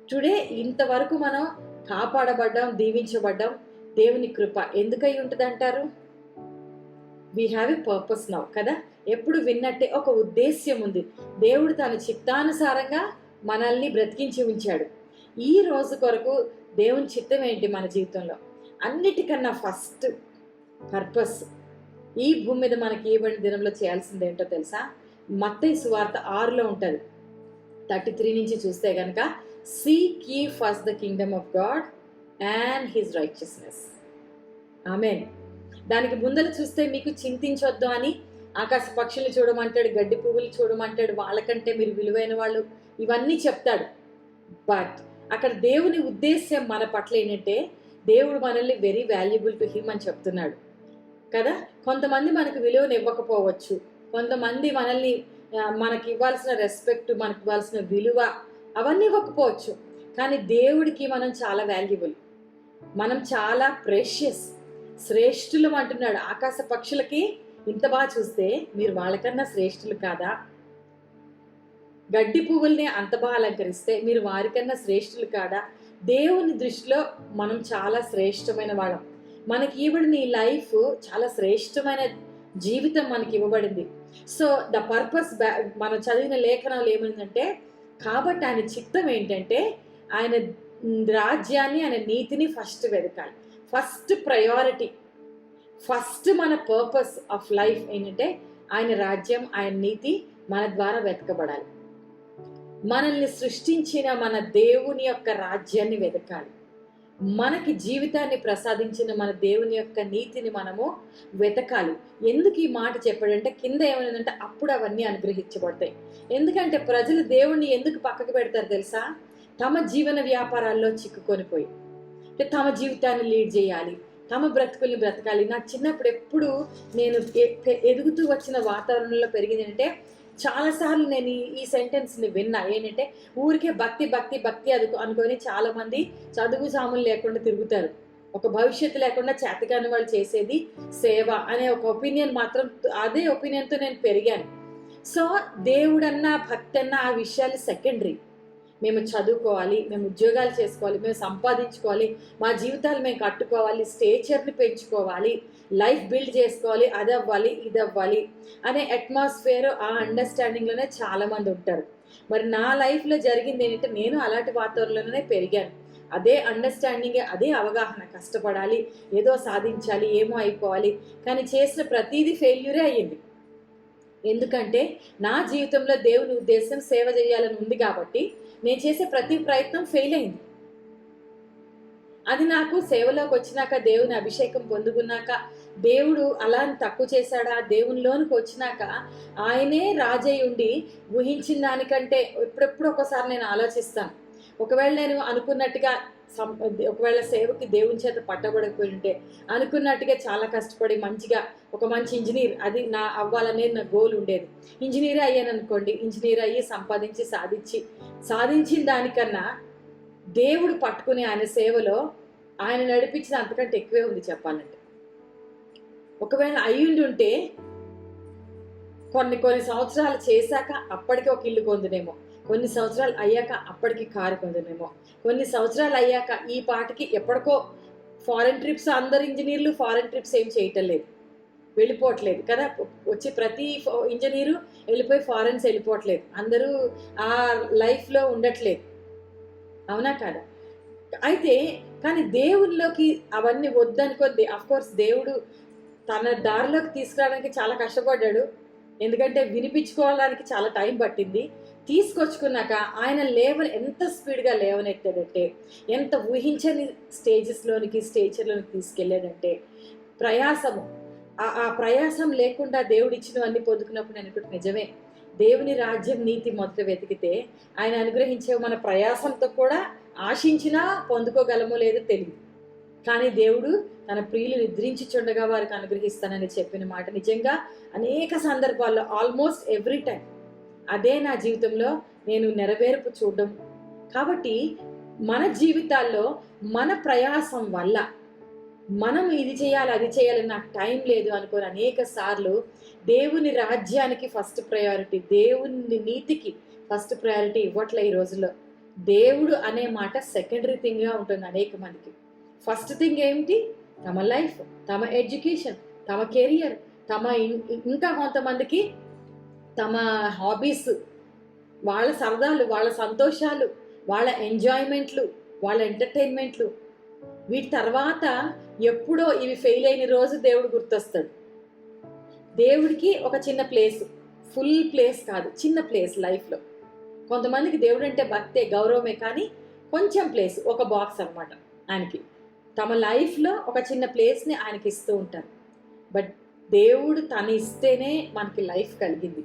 టుడే ఇంతవరకు మనం కాపాడబడ్డాం, దీవించబడ్డాం. దేవుని కృప ఎందుకై ఉంటుంది అంటారు? We have a purpose now కదా. ఎప్పుడు విన్నట్టే ఒక ఉద్దేశ్యం ఉంది. దేవుడు తన చిత్తానుసారంగా మనల్ని బ్రతికించి ఉంచాడు. ఈ రోజు కొరకు దేవుని చిత్తం ఏంటి మన జీవితంలో? అన్నిటికన్నా ఫస్ట్ పర్పస్ ఈ భూమి మీద మనకి ఇవ్వబడిన దినంలో చేయాల్సింది ఏంటో తెలుసా? మత్తయి సువార్త 6లో ఉంటుంది, 33 నుంచి చూస్తే కనుక, seek ye first the kingdom of God and his righteousness. ఆమేన్. దానికి ముందర చూస్తే మీకు చింతించొద్దు అని ఆకాశ పక్షులు చూడమంటాడు, గడ్డి పువ్వులు చూడమంటాడు, వాళ్ళకంటే మీరు విలువైన వాళ్ళు, ఇవన్నీ చెప్తాడు. బట్ అక్కడ దేవుని ఉద్దేశ్యం మన పట్ల ఏంటంటే, దేవుడు మనల్ని వెరీ వాల్యుబుల్ టు హిమ్ అని చెప్తున్నాడు కదా. కొంతమంది మనకు విలువను ఇవ్వకపోవచ్చు, కొంతమంది మనల్ని మనకి ఇవ్వాల్సిన రెస్పెక్ట్, మనకి ఇవ్వాల్సిన విలువ అవన్నీ ఇవ్వకపోవచ్చు. కానీ దేవుడికి మనం చాలా వాల్యుబుల్, మనం చాలా ప్రెషియస్, శ్రేష్ఠులం అంటున్నాడు. ఆకాశ పక్షులకి ఇంత బాగా చూస్తే మీరు వాళ్ళకన్నా శ్రేష్ఠులు కాదా? గడ్డి పువ్వుల్ని అంత బాగా అలంకరిస్తే మీరు వారికన్నా శ్రేష్ఠులు కాదా? దేవుని దృష్టిలో మనం చాలా శ్రేష్టమైన వాళ్ళం. మనకి ఇవ్వబడిన ఈ లైఫ్ చాలా శ్రేష్టమైన జీవితం మనకి ఇవ్వబడింది. సో ద పర్పస్, మనం చదివిన లేఖనాలు ఏమైందంటే, కాబట్టి ఆయన చిత్తం ఏంటంటే ఆయన రాజ్యాన్ని, ఆయన నీతిని ఫస్ట్ వెతకాలి. ఫస్ట్ ప్రయారిటీ, ఫస్ట్ మన పర్పస్ ఆఫ్ లైఫ్ ఏంటంటే ఆయన రాజ్యం, ఆయన నీతి మన ద్వారా వెతకబడాలి. మనల్ని సృష్టించిన మన దేవుని యొక్క రాజ్యాన్ని వెతకాలి. మనకి జీవితాన్ని ప్రసాదించిన మన దేవుని యొక్క నీతిని మనము వెతకాలి. ఎందుకు ఈ మాట చెప్పాడంటే, కింద ఏమైందంటే అప్పుడు అవన్నీ అనుగ్రహించబడతాయి. ఎందుకంటే ప్రజలు దేవుణ్ణి ఎందుకు పక్కకు పెడతారు తెలుసా? తమ జీవన వ్యాపారాల్లో చిక్కుకొనిపోయి, తమ జీవితాన్ని లీడ్ చేయాలి, తమ బ్రతుకుల్ని బ్రతకాలి. నాకు చిన్నప్పుడు ఎప్పుడు నేను ఎదుగుతూ వచ్చిన వాతావరణంలో పెరిగిందంటే, చాలాసార్లు నేను ఈ సెంటెన్స్ని విన్నా. ఏంటంటే, ఊరికే భక్తి భక్తి భక్తి అనుకొని చాలామంది చదువు సాములు లేకుండా తిరుగుతారు. ఒక భవిష్యత్తు లేకుండా చేతకాని వాళ్ళు చేసేది సేవ అనే ఒక ఒపీనియన్ మాత్రం, అదే ఒపీనియన్తో నేను పెరిగాను. సో దేవుడన్నా భక్తి అన్నా ఆ విషయాలు సెకండరీ. మేము చదువుకోవాలి, మేము ఉద్యోగాలు చేసుకోవాలి, మేము సంపాదించుకోవాలి, మా జీవితాలు మేము కట్టుకోవాలి, స్టేచర్ని పెంచుకోవాలి, లైఫ్ బిల్డ్ చేసుకోవాలి, అది అవ్వాలి ఇది అవ్వాలి అనే అట్మాస్ఫియర్, ఆ అండర్స్టాండింగ్లోనే చాలామంది ఉంటారు. మరి నా లైఫ్లో జరిగింది ఏంటంటే, నేను అలాంటి వాతావరణంలోనే పెరిగాను. అదే అండర్స్టాండింగ్, అదే అవగాహన, కష్టపడాలి, ఏదో సాధించాలి, ఏమో అయిపోవాలి. కానీ చేసిన ప్రతిదీ ఫెయిల్యూరే అయ్యింది. ఎందుకంటే నా జీవితంలో దేవుని ఉద్దేశం సేవ చేయాలని ఉంది కాబట్టి నేను చేసే ప్రతి ప్రయత్నం ఫెయిల్ అయింది. అది నాకు సేవలోకి వచ్చినాక, దేవుని అభిషేకం పొందుకున్నాక, దేవుడు అలా తక్కువ చేశాడా? దేవునిలోనికి వచ్చినాక ఆయనే రాజయ్య ఉండి ఊహించిన దానికంటే ఎప్పుడెప్పుడు ఒకసారి నేను ఆలోచిస్తాను. ఒకవేళ నేను అనుకున్నట్టుగా, ఒకవేళ సేవకి దేవుని చేత పట్టబడకపోయి ఉంటే, అనుకున్నట్టుగా చాలా కష్టపడి మంచిగా ఒక మంచి ఇంజనీర్, అది నా అవ్వాలనేది నా గోల్ ఉండేది. ఇంజనీరే అయ్యాను అనుకోండి, ఇంజనీర్ అయ్యి సంపాదించి సాధించిన దానికన్నా దేవుడు పట్టుకుని ఆయన సేవలో ఆయన నడిపించిన అంతకంటే ఎక్కువే ఉంది చెప్పాలంటే. ఒకవేళ అయ్యుండి ఉంటే కొన్ని సంవత్సరాలు చేశాక అప్పటికే ఒక ఇల్లు కొందునేమో, కొన్ని సంవత్సరాలు అయ్యాక అప్పటికి కారు కొందునేమో, కొన్ని సంవత్సరాలు అయ్యాక ఈ పాటికి ఎప్పటికో ఫారెన్ ట్రిప్స్, అందరు ఇంజనీర్లు ఫారెన్ ట్రిప్స్ ఏం చేయటం లేదు, వెళ్ళిపోవట్లేదు కదా. వచ్చి ప్రతి ఇంజనీరు వెళ్ళిపోయి ఫారెన్స్ వెళ్ళిపోవట్లేదు, అందరూ ఆ లైఫ్లో ఉండట్లేదు, అవునా కదా. అయితే కానీ దేవుళ్ళలోకి అవన్నీ వద్దనుకోద్ది. కోర్స్ దేవుడు తన దారిలోకి తీసుకురావడానికి చాలా కష్టపడ్డాడు. ఎందుకంటే వినిపించుకోవడానికి చాలా టైం పట్టింది. తీసుకొచ్చుకున్నాక ఆయన ఎంత స్పీడ్గా లేవనెత్తాడంటే, ఎంత ఊహించని స్టేచర్లోనికి తీసుకెళ్ళాడంటే, ప్రయాసము ఆ ప్రయాసం లేకుండా దేవుడు ఇచ్చినవన్నీ పొందుకున్నప్పుడు నేను అనుకుంటే నిజమే, దేవుని రాజ్యం నీతి మొదట వెతికితే ఆయన అనుగ్రహించే మన ప్రయాసంతో కూడా ఆశించినా పొందుకోగలమో లేదో తెలియదు. కానీ దేవుడు తన ప్రియులు నిద్రించుచుండగా వారికి అనుగ్రహిస్తానని చెప్పిన మాట నిజంగా అనేక సందర్భాల్లో ఆల్మోస్ట్ ఎవ్రీ టైం అదే నా జీవితంలో నేను నెరవేర్పు చూడడం. కాబట్టి మన జీవితాల్లో మన ప్రయాసం వల్ల మనం ఇది చేయాలి అది చేయాలి నాకు టైం లేదు అనుకోని అనేక సార్లు దేవుని రాజ్యానికి ఫస్ట్ ప్రయారిటీ, దేవుని నీతికి ఫస్ట్ ప్రయారిటీ ఇవ్వట్లే ఈ రోజుల్లో. దేవుడు అనే మాట సెకండరీ థింగ్గా ఉంటుంది అనేక మందికి. ఫస్ట్ థింగ్ ఏమిటి? తమ లైఫ్, తమ ఎడ్యుకేషన్, తమ కెరియర్, ఇంకా కొంతమందికి తమ హాబీస్, వాళ్ళ సరదాలు, వాళ్ళ సంతోషాలు, వాళ్ళ ఎంజాయ్మెంట్లు, వాళ్ళ ఎంటర్టైన్మెంట్లు. వీటి తర్వాత ఎప్పుడో ఇవి ఫెయిల్ అయిన రోజు దేవుడు గుర్తొస్తాడు. దేవుడికి ఒక చిన్న ప్లేస్, ఫుల్ ప్లేస్ కాదు, చిన్న ప్లేస్ లైఫ్లో. కొంతమందికి దేవుడు అంటే భక్తే, గౌరవమే, కానీ కొంచెం ప్లేస్, ఒక బాక్స్ అన్నమాట ఆయనకి. తమ లైఫ్లో ఒక చిన్న ప్లేస్ని ఆయనకి ఇస్తూ ఉంటారు. బట్ దేవుడు తను ఇస్తేనే మనకి లైఫ్ కలిగింది.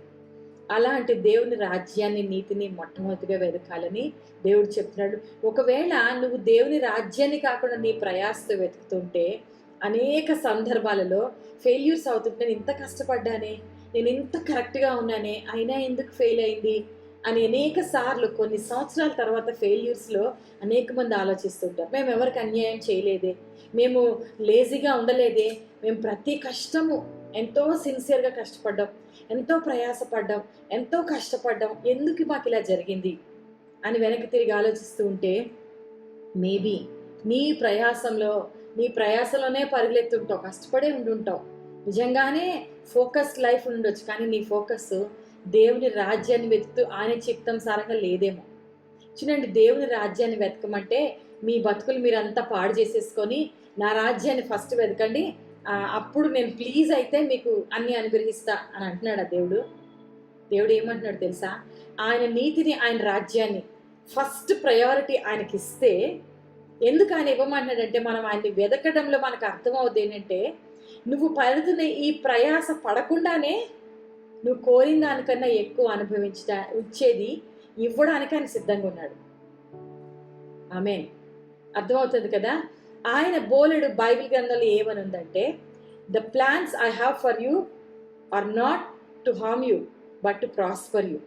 అలాంటి దేవుని రాజ్యాన్ని, నీతిని మొట్టమొదటిగా వెతకాలని దేవుడు చెప్తున్నాడు. ఒకవేళ నువ్వు దేవుని రాజ్యాన్ని కాకుండా నీ ప్రయాసతో వెతుకుతుంటే అనేక సందర్భాలలో ఫెయిల్యూర్స్ అవుతుంటే, నేను ఇంత కష్టపడ్డానే, నేను ఇంత కరెక్ట్గా ఉన్నానే, అయినా ఎందుకు ఫెయిల్ అయింది అని అనేక సార్లు కొన్ని సంవత్సరాల తర్వాత ఫెయిల్యూర్స్లో అనేక మంది ఆలోచిస్తుంటారు. మేము ఎవరికి అన్యాయం చేయలేదే, మేము లేజీగా ఉండలేదే, మేము ప్రతి కష్టము ఎంతో సిన్సియర్గా కష్టపడ్డాం, ఎంతో ప్రయాసపడ్డాం, ఎంతో కష్టపడ్డాం, ఎందుకు మాకు ఇలా జరిగింది అని వెనక్కి తిరిగి ఆలోచిస్తూ ఉంటే, మేబీ నీ ప్రయాసంలోనే పరుగులెత్తుంటావు, కష్టపడే ఉండుంటావు, నిజంగానే ఫోకస్డ్ లైఫ్ ఉండొచ్చు, కానీ నీ ఫోకస్ దేవుని రాజ్యాన్ని వెతుకుతూ ఆయన చిత్తం సారంగా లేదేమో. చూడండి, దేవుని రాజ్యాన్ని వెతకమంటే మీ బతుకులు మీరంతా పాడు చేసేసుకొని నా రాజ్యాన్ని ఫస్ట్ వెతకండి, అప్పుడు నేను ప్లీజ్ అయితే మీకు అన్ని అనుగ్రహిస్తా అని అంటున్నాడు ఆ దేవుడు. దేవుడు ఏమంటున్నాడు తెలుసా? ఆయన నీతిని, ఆయన రాజ్యాన్ని ఫస్ట్ ప్రయారిటీ ఆయనకి ఇస్తే, ఎందుకు ఆయన ఇవ్వమంటున్నాడంటే, మనం ఆయన్ని వెతకడంలో మనకు అర్థమవుతుంది ఏంటంటే, నువ్వు పడుతున్న ఈ ప్రయాస పడకుండానే నువ్వు కోరిన దానికన్నా ఎక్కువ ఇచ్చేది ఇవ్వడానికి ఆయన సిద్ధంగా ఉన్నాడు. ఆమేన్. అర్థమవుతుంది కదా? ఆయన బోలెడు బైబిల్ గ్రంథంలో ఏమని ఉందంటే, the plans I have for you are not to harm you but to prosper you.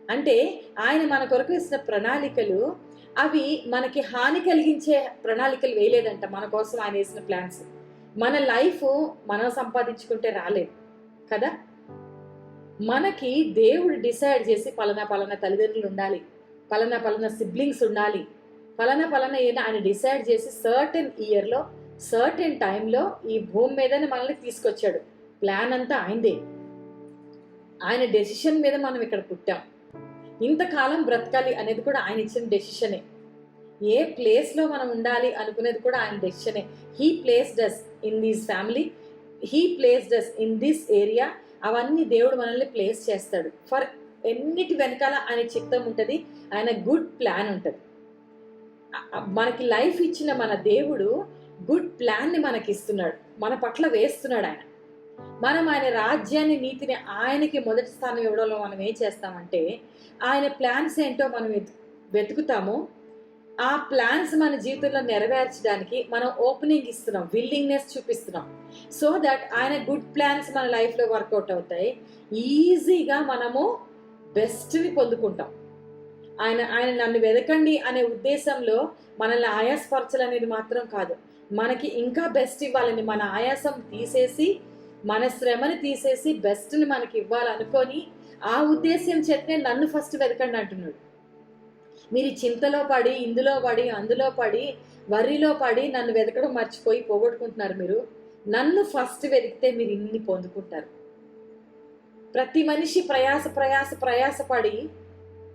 అంటే ఆయన మన కొరకు ఇచ్చిన ప్రణాళికలు అవి మనకి హాని కలిగించే ప్రణాళికలు వేయలేదంట. మన కోసం ఆయన వేసిన ప్లాన్స్, మన లైఫ్ మనం సంపాదించుకుంటే రాలేదు కదా. మనకి దేవుడు డిసైడ్ చేసి పలానా తల్లిదండ్రులు ఉండాలి, పలానా సిబ్లింగ్స్ ఉండాలి, పలానా ఆయన డిసైడ్ చేసి సర్టెన్ ఇయర్లో, సర్టెన్ టైంలో ఈ భూమి మీదనే మనల్ని తీసుకొచ్చాడు. ప్లాన్ అంతా ఆయనదే. ఆయన డెసిషన్ మీద మనం ఇక్కడ పుట్టాం. ఇంతకాలం బ్రతకాలి అనేది కూడా ఆయన ఇచ్చిన డెసిషనే. ఏ ప్లేస్లో మనం ఉండాలి అనుకునేది కూడా ఆయన డెసిషనే. He placed us in this family, he placed us in this area. అవన్నీ దేవుడు మనల్ని ప్లేస్ చేస్తాడు. ఫర్ ఎన్నిటి వెనకాల ఆయన చిత్తం ఉంటుంది, ఆయన గుడ్ ప్లాన్ ఉంటుంది. మనకి లైఫ్ ఇచ్చిన మన దేవుడు గుడ్ ప్లాన్ని మనకి ఇస్తున్నాడు, మన పట్ల వేస్తున్నాడు ఆయన. మనం ఆయన రాజ్యాన్ని, నీతిని ఆయనకి మొదటి స్థానం ఇవ్వడంలో మనం ఏం చేస్తామంటే, ఆయన ప్లాన్స్ ఏంటో మనం వెతుకుతాము. ఆ ప్లాన్స్ మన జీవితంలో నెరవేర్చడానికి మనం ఓపెనింగ్ ఇస్తున్నాం, విల్లింగ్నెస్ చూపిస్తున్నాం. సో దట్ ఆయన గుడ్ ప్లాన్స్ మన లైఫ్లో వర్కౌట్ అవుతాయి. ఈజీగా మనము బెస్ట్ని పొందుకుంటాం. ఆయన నన్ను వెతకండి అనే ఉద్దేశంలో మనల్ని ఆయాసపరచాలనేది మాత్రం కాదు, మనకి ఇంకా బెస్ట్ ఇవ్వాలని, మన ఆయాసం తీసేసి, మన శ్రమని తీసేసి బెస్ట్ని మనకి ఇవ్వాలనుకొని ఆ ఉద్దేశం చేతనే నన్ను ఫస్ట్ వెతకండి అంటున్నాడు. మీరు చింతలో పడి, ఇందులో పడి, అందులో పడి, వర్రీలో పడి నన్ను వెతకడం మర్చిపోయి పోగొట్టుకుంటున్నారు. మీరు నన్ను ఫస్ట్ వెతికితే మీరు ఇన్ని పొందుకుంటారు. ప్రతి మనిషి ప్రయాసపడి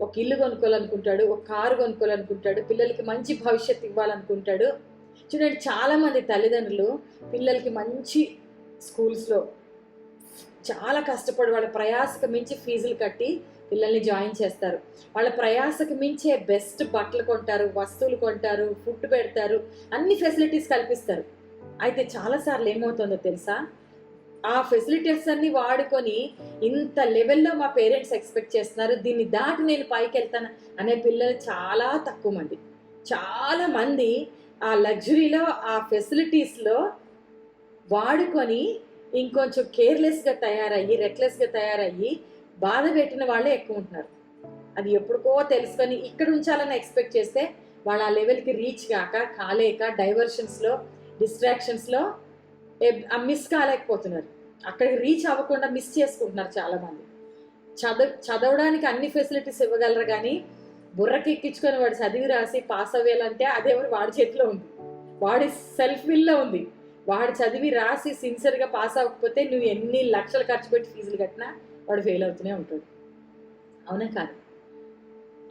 ఒక ఇల్లు కొనుక్కోవాలనుకుంటాడు, ఒక కారు కొనుక్కోవాలనుకుంటాడు, పిల్లలకి మంచి భవిష్యత్తు ఇవ్వాలనుకుంటాడు. చూడండి, చాలామంది తల్లిదండ్రులు పిల్లలకి మంచి స్కూల్స్లో చాలా కష్టపడి వాళ్ళ ప్రయాసకు మించి ఫీజులు కట్టి పిల్లల్ని జాయిన్ చేస్తారు. వాళ్ళ ప్రయాసకు మించే బెస్ట్ బట్టలు కొంటారు, వస్తువులు కొంటారు, ఫుడ్ పెడతారు, అన్ని ఫెసిలిటీస్ కల్పిస్తారు. అయితే చాలాసార్లు ఏమవుతుందో తెలుసా, ఆ ఫెసిలిటీస్ అన్ని వాడుకొని ఇంత లెవెల్లో మా పేరెంట్స్ ఎక్స్పెక్ట్ చేస్తున్నారు, దీన్ని దాటి నేను పైకి వెళ్తాను అనే పిల్లలు చాలా తక్కువ మంది. చాలా మంది ఆ లగ్జరీలో, ఆ ఫెసిలిటీస్లో వాడుకొని ఇంకొంచెం కేర్లెస్గా తయారయ్యి, రెక్లెస్గా తయారయ్యి బాధ పెట్టిన వాళ్ళే ఎక్కువ ఉంటున్నారు. అది ఎప్పుడుకో తెలుసుకొని ఇక్కడ ఉంచాలని ఎక్స్పెక్ట్ చేస్తే వాళ్ళు ఆ లెవెల్కి రీచ్ కాలేక డైవర్షన్స్లో, డిస్ట్రాక్షన్స్లో మిస్ కాలేకపోతున్నారు. అక్కడికి రీచ్ అవ్వకుండా మిస్ చేసుకుంటున్నారు చాలామంది. చదవడానికి అన్ని ఫెసిలిటీస్ ఇవ్వగలరు, కానీ బుర్రకి ఎక్కించుకొని వాడు చదివి రాసి పాస్ అవ్వాలంటే అదేమో వాడి చేతిలో ఉంది, వాడి సెల్ఫ్ విల్లో ఉంది. వాడు చదివి రాసి సిన్సియర్గా పాస్ అవ్వకపోతే నువ్వు ఎన్ని లక్షలు ఖర్చు పెట్టి ఫీజులు కట్టినా వాడు ఫెయిల్ అవుతూనే ఉంటాడు. అవునా కాదు?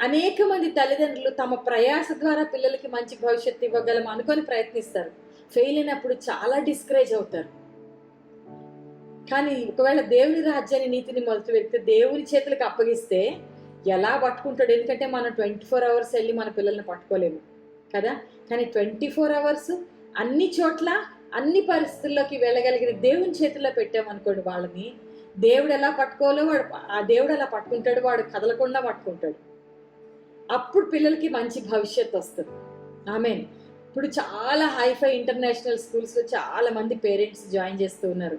అనేక మంది తల్లిదండ్రులు తమ ప్రయాస ద్వారా పిల్లలకి మంచి భవిష్యత్తు ఇవ్వగలం అనుకొని ప్రయత్నిస్తారు. ఫెయిల్ అయినప్పుడు చాలా డిస్కరేజ్ అవుతారు. కానీ ఒకవేళ దేవుని రాజ్యాన్ని, నీతిని మొదలు పెడితే దేవుని చేతులకు అప్పగిస్తే ఎలా పట్టుకుంటాడు? ఎందుకంటే మనం 24 hours వెళ్ళి మన పిల్లల్ని పట్టుకోలేము కదా. కానీ 24 hours అన్ని చోట్ల, అన్ని పరిస్థితుల్లోకి వెళ్ళగలిగిన దేవుని చేతుల్లో పెట్టామనుకోండి వాళ్ళని, దేవుడు ఎలా పట్టుకోవాలో వాడు, ఆ దేవుడు ఎలా పట్టుకుంటాడు, వాడు కదలకుండా పట్టుకుంటాడు. అప్పుడు పిల్లలకి మంచి భవిష్యత్తు వస్తుంది. ఆమేన్. ఇప్పుడు చాలా హైఫై ఇంటర్నేషనల్ స్కూల్స్లో చాలా మంది పేరెంట్స్ జాయిన్ చేస్తూ ఉన్నారు.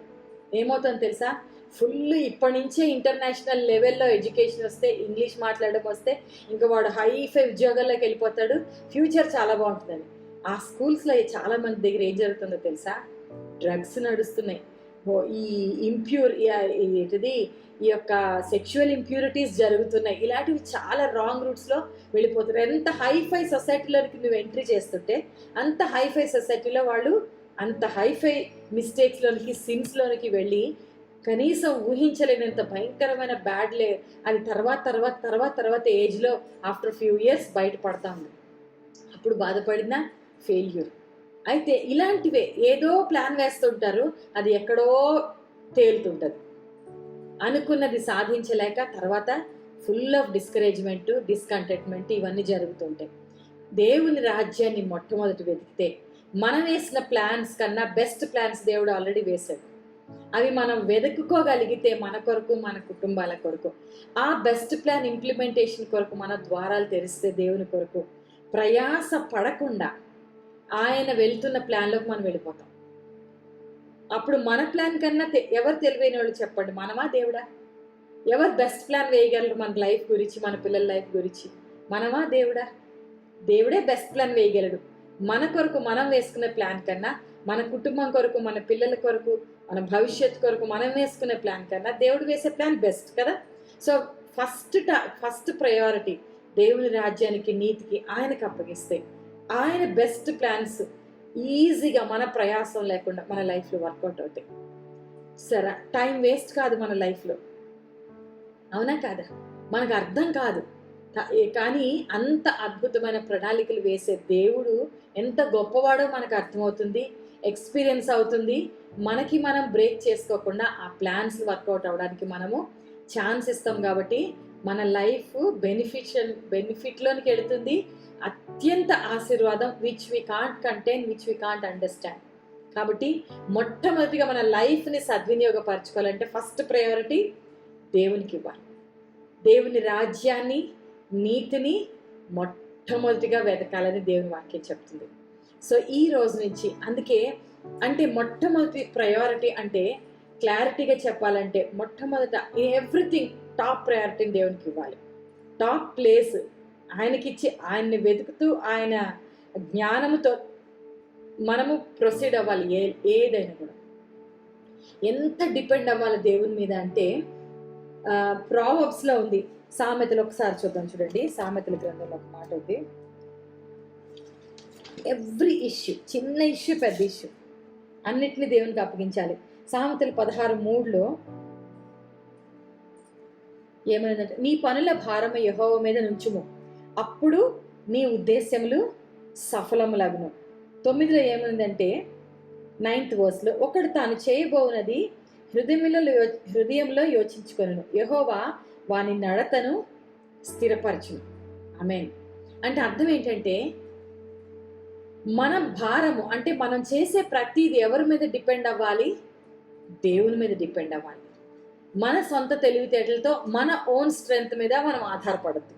ఏమవుతుందో తెలుసా, ఫుల్ ఇప్పటి నుంచే ఇంటర్నేషనల్ లెవెల్లో ఎడ్యుకేషన్ వస్తే, ఇంగ్లీష్ మాట్లాడడం వస్తే ఇంకా వాడు హైఫై ఉద్యోగాల్లోకి వెళ్ళిపోతాడు, ఫ్యూచర్ చాలా బాగుంటుందని. ఆ స్కూల్స్లో చాలా మంది దగ్గర ఏం జరుగుతుందో తెలుసా, డ్రగ్స్ నడుస్తున్నాయి. ఈ ఈ యొక్క సెక్షువల్ ఇంప్యూరిటీస్ జరుగుతున్నాయి. ఇలాంటివి చాలా రాంగ్ రూట్స్లో వెళ్ళిపోతారు. ఎంత హైఫై సొసైటీలోకి నువ్వు ఎంట్రీ చేస్తుంటే అంత హైఫై సొసైటీలో వాళ్ళు అంత హైఫై మిస్టేక్స్లోనికి, సిన్స్లోనికి వెళ్ళి కనీసం ఊహించలేనంత భయంకరమైన బ్యాడ్లే అది తర్వాత ఏజ్లో ఆఫ్టర్ ఫ్యూ ఇయర్స్ బయటపడతా ఉంది. అప్పుడు బాధపడిన ఫెయిల్యూర్. అయితే ఇలాంటివే ఏదో ప్లాన్ వేస్తుంటారు, అది ఎక్కడో తేలుతుంటుంది. అనుకున్నది సాధించలేక తర్వాత ఫుల్ ఆఫ్ డిస్కరేజ్మెంట్, డిస్కంటెంట్మెంట్ ఇవన్నీ జరుగుతుంటాయి. దేవుని రాజ్యాన్ని మొట్టమొదటి వెతికితే మనం వేసిన ప్లాన్స్ కన్నా బెస్ట్ ప్లాన్స్ దేవుడు ఆల్రెడీ వేశాడు. అవి మనం వెతుక్కోగలిగితే మన కొరకు, మన కుటుంబాల కొరకు, ఆ బెస్ట్ ప్లాన్ ఇంప్లిమెంటేషన్ కొరకు మన ద్వారాలు తెరిస్తే దేవుని కొరకు ప్రయాస పడకుండా ఆయన వెళ్తున్న ప్లాన్లోకి మనం వెళ్ళిపోతాం. అప్పుడు మన ప్లాన్ కన్నా ఎవరు తెలివైన వాళ్ళు చెప్పండి, మనమా దేవుడా? ఎవరు బెస్ట్ ప్లాన్ వేయగలరు మన లైఫ్ గురించి, మన పిల్లల లైఫ్ గురించి? మనమా దేవుడా? దేవుడే బెస్ట్ ప్లాన్ వేయగలడు. మన కొరకు మనం వేసుకునే ప్లాన్ కన్నా, మన కుటుంబం కొరకు, మన పిల్లల కొరకు, మన భవిష్యత్తు కొరకు మనం వేసుకునే ప్లాన్ కన్నా దేవుడు వేసే ప్లాన్ బెస్ట్ కదా. సో ఫస్ట్ ప్రయారిటీ దేవుని రాజ్యానికి, నీతికి ఆయనకు అప్పగిస్తే ఆయన బెస్ట్ ప్లాన్స్ ఈజీగా మన ప్రయాసం లేకుండా మన లైఫ్లో వర్కౌట్ అవుతాయి. సరే, టైం వేస్ట్ కాదు మన లైఫ్లో, అవునా కాదా? మనకు అర్థం కాదు, కానీ అంత అద్భుతమైన ప్రణాళికలు వేసే దేవుడు ఎంత గొప్పవాడో మనకు అర్థమవుతుంది, ఎక్స్పీరియన్స్ అవుతుంది. మనకి మనం బ్రేక్ చేసుకోకుండా ఆ ప్లాన్స్ వర్కౌట్ అవ్వడానికి మనము ఛాన్స్ ఇస్తాం. కాబట్టి మన లైఫ్ బెనిఫిట్లోనికి వెళుతుంది. అత్యంత ఆశీర్వాదం, which we can't contain, which we can't understand. కాబట్టి మొట్టమొదటిగా మన లైఫ్ని సద్వినియోగపరచుకోవాలంటే ఫస్ట్ ప్రయారిటీ దేవునికి ఇవ్వాలి. దేవుని రాజ్యాన్ని, నీతిని మొట్టమొదటిగా వెతకాలని దేవుని వాక్యం చెప్తుంది. సో ఈ రోజు నుంచి అందుకే అంటే మొట్టమొదటి ప్రయారిటీ అంటే క్లారిటీగా చెప్పాలంటే మొట్టమొదట ఎవ్రీథింగ్ టాప్ ప్రయారిటీని దేవునికి ఇవ్వాలి. టాప్ ప్లేస్ ఆయనకిచ్చి ఆయన్ని వెతుకుతూ ఆయన జ్ఞానముతో మనము ప్రొసీడ్ అవ్వాలి. ఏదైనా కూడా ఎంత డిపెండ్ అవ్వాలి దేవుని మీద అంటే ప్రావర్బ్స్లో ఉంది, సామెతలు ఒకసారి చూద్దాం. చూడండి, సామెతల గ్రంథంలో ఒక మాట ఉంది, ఎవ్రీ ఇష్యూ, చిన్న ఇష్యూ పెద్ద ఇష్యూ, అన్నిటినీ దేవునికి అప్పగించాలి. సామెతలు 16:3 ఏమైందంటే, నీ పనుల భారము యెహోవా మీద నుంచుము, అప్పుడు నీ ఉద్దేశ్యములు సఫలములగును. 9లో ఏముందంటే 9th వర్స్లో, ఒకడు తాను చేయబోవునది హృదయంలో యోచించుకొనును, యెహోవా వాని నడతను స్థిరపరచును. ఆమేన్. అంటే అర్థం ఏంటంటే, మన భారము అంటే మనం చేసే ప్రతిదీ ఎవరి మీద డిపెండ్ అవ్వాలి? దేవుని మీద డిపెండ్ అవ్వాలి. మన సొంత తెలివితేటలతో, మన ఓన్ స్ట్రెంగ్త్ మీద మనం ఆధారపడద్దు.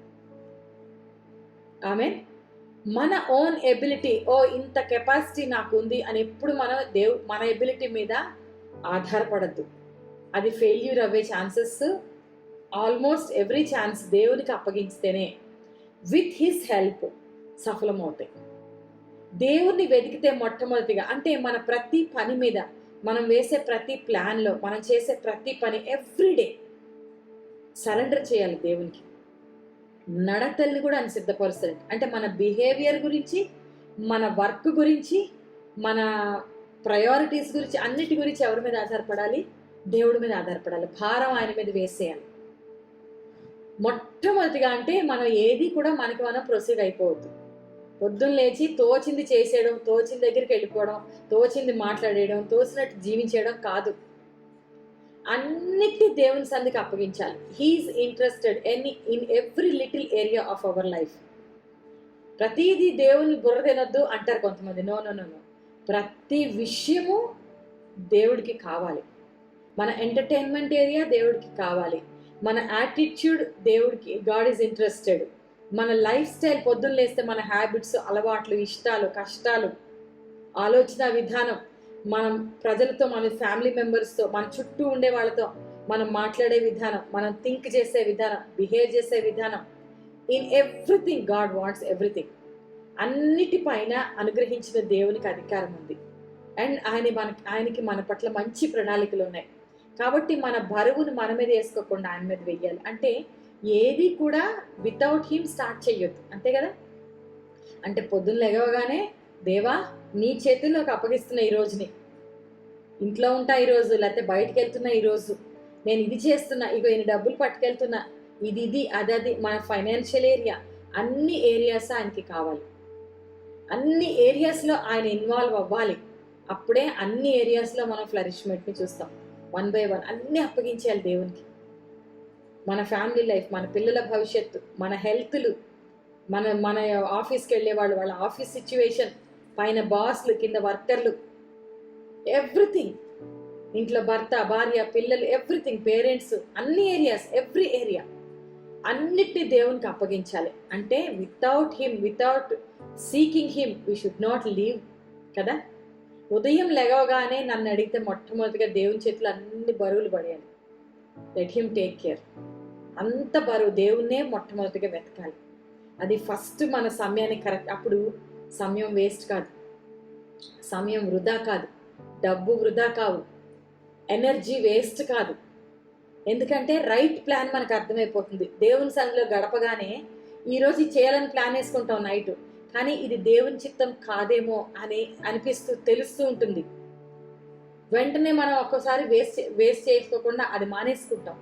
ఆమేన్. మన ఓన్ ఎబిలిటీ, ఇంత కెపాసిటీ నాకు ఉంది అని ఎప్పుడు మనం మన ఎబిలిటీ మీద ఆధారపడద్దు. అది ఫెయిల్యూర్ అవ్వే ఛాన్సెస్ ఆల్మోస్ట్ ఎవ్రీ ఛాన్స్ దేవునికి అప్పగించితేనే విత్ హిస్ హెల్ప్ సఫలమవుతాయి. దేవుణ్ణి వెతికితే మొట్టమొదటిగా, అంటే మన ప్రతి పని మీద, మనం వేసే ప్రతి ప్లాన్లో, మనం చేసే ప్రతి పని ఎవ్రీడే సరెండర్ చేయాలి దేవునికి. నడతల్ని కూడా ఆయన సిద్ధపరుస్తాడు. అంటే మన బిహేవియర్ గురించి, మన వర్క్ గురించి, మన ప్రయారిటీస్ గురించి, అన్నిటి గురించి ఎవరి మీద ఆధారపడాలి? దేవుడి మీద ఆధారపడాలి. భారం ఆయన మీద వేసేయాలి మొట్టమొదటిగా. అంటే మనం ఏది కూడా మనకి మనం ప్రొసీడ్ అయిపోవద్దు. పొద్దున్న లేచి తోచింది చేసేయడం, తోచిన దగ్గరికి వెళ్ళిపోవడం, తోచింది మాట్లాడేయడం, తోచినట్టు జీవించేయడం కాదు. అన్నిటి దేవుని సంధికి అప్పగించాలి. He's interested in every little area of our life. ప్రతిదీ దేవుని బుర్ర తినొద్దు అంటారు కొంతమంది. నో నో నో నో, ప్రతి విషయము దేవుడికి కావాలి. మన ఎంటర్టైన్మెంట్ ఏరియా దేవుడికి కావాలి. మన యాటిట్యూడ్ దేవుడికి, గాడ్ ఈజ్ ఇంట్రెస్టెడ్. మన లైఫ్ స్టైల్, పొద్దున్న లేస్తే మన హ్యాబిట్స్, అలవాట్లు, ఇష్టాలు, కష్టాలు, ఆలోచన విధానం, మనం ప్రజలతో, మన ఫ్యామిలీ మెంబర్స్తో, మన చుట్టూ ఉండే వాళ్ళతో మనం మాట్లాడే విధానం, మనం థింక్ చేసే విధానం, బిహేవ్ చేసే విధానం, in everything God wants everything. అన్నిటిపైన అనుగ్రహించిన దేవునికి అధికారం ఉంది. అండ్ ఆయనకి మన పట్ల మంచి ప్రణాళికలు ఉన్నాయి. కాబట్టి మన బరువును మన మీద వేసుకోకుండా ఆయన మీద వెయ్యాలి. అంటే ఏది కూడా వితౌట్ హిమ్ స్టార్ట్ చెయ్యొద్దు, అంతే కదా. అంటే పొద్దున్న లెగవగానే, దేవా నీ చేతుల్లోకి అప్పగిస్తున్నా ఈ రోజుని, ఇంట్లో ఉంటా ఈరోజు, లేకపోతే బయటకు వెళ్తున్నా ఈరోజు, నేను ఇది చేస్తున్నా, ఇగో ఈయన డబ్బులు పట్టుకెళ్తున్నా, ఇది అది, మన ఫైనాన్షియల్ ఏరియా, అన్ని ఏరియాస్ ఆయనకి కావాలి. అన్ని ఏరియాస్లో ఆయన ఇన్వాల్వ్ అవ్వాలి. అప్పుడే అన్ని ఏరియాస్లో మనం ఫ్లరిష్మెంట్ని చూస్తాం. 1 by 1 అన్నీ అప్పగించేయాలి దేవునికి. మన ఫ్యామిలీ లైఫ్, మన పిల్లల భవిష్యత్తు, మన హెల్త్లు, మన ఆఫీస్కి వెళ్ళే వాళ్ళు, వాళ్ళ ఆఫీస్ సిచ్యువేషన్, పైన బాస్లు, కింద వర్కర్లు, ఎవ్రీథింగ్, ఇంట్లో భర్త, భార్య, పిల్లలు, ఎవ్రీథింగ్, పేరెంట్స్, అన్ని ఏరియాస్, ఎవ్రీ ఏరియా, అన్నిటినీ దేవునికి అప్పగించాలి. అంటే without him, without seeking him we should not leave కదా. ఉదయం లెగవగానే నన్ను అడిగితే మొట్టమొదటిగా దేవుని చేతులు అన్ని బరువులు పడేయాలి. Let him take care. అంత బరువు దేవుణ్ణే మొట్టమొదటిగా వెతకాలి. అది ఫస్ట్ మన సమయాన్ని కరెక్ట్. అప్పుడు సమయం వేస్ట్ కాదు, సమయం వృధా కాదు, డబ్బు వృధా కావు, ఎనర్జీ వేస్ట్ కాదు. ఎందుకంటే రైట్ ప్లాన్ మనకు అర్థమైపోతుంది. దేవుని సన్నిధిలో గడపగానే ఈరోజు ఇది చేయాలని ప్లాన్ వేసుకుంటాం నైట్, కానీ ఇది దేవుని చిత్తం కాదేమో అని తెలుస్తూ ఉంటుంది. వెంటనే మనం ఒక్కోసారి వేస్ట్ చేసుకోకుండా అది మానేసుకుంటాం.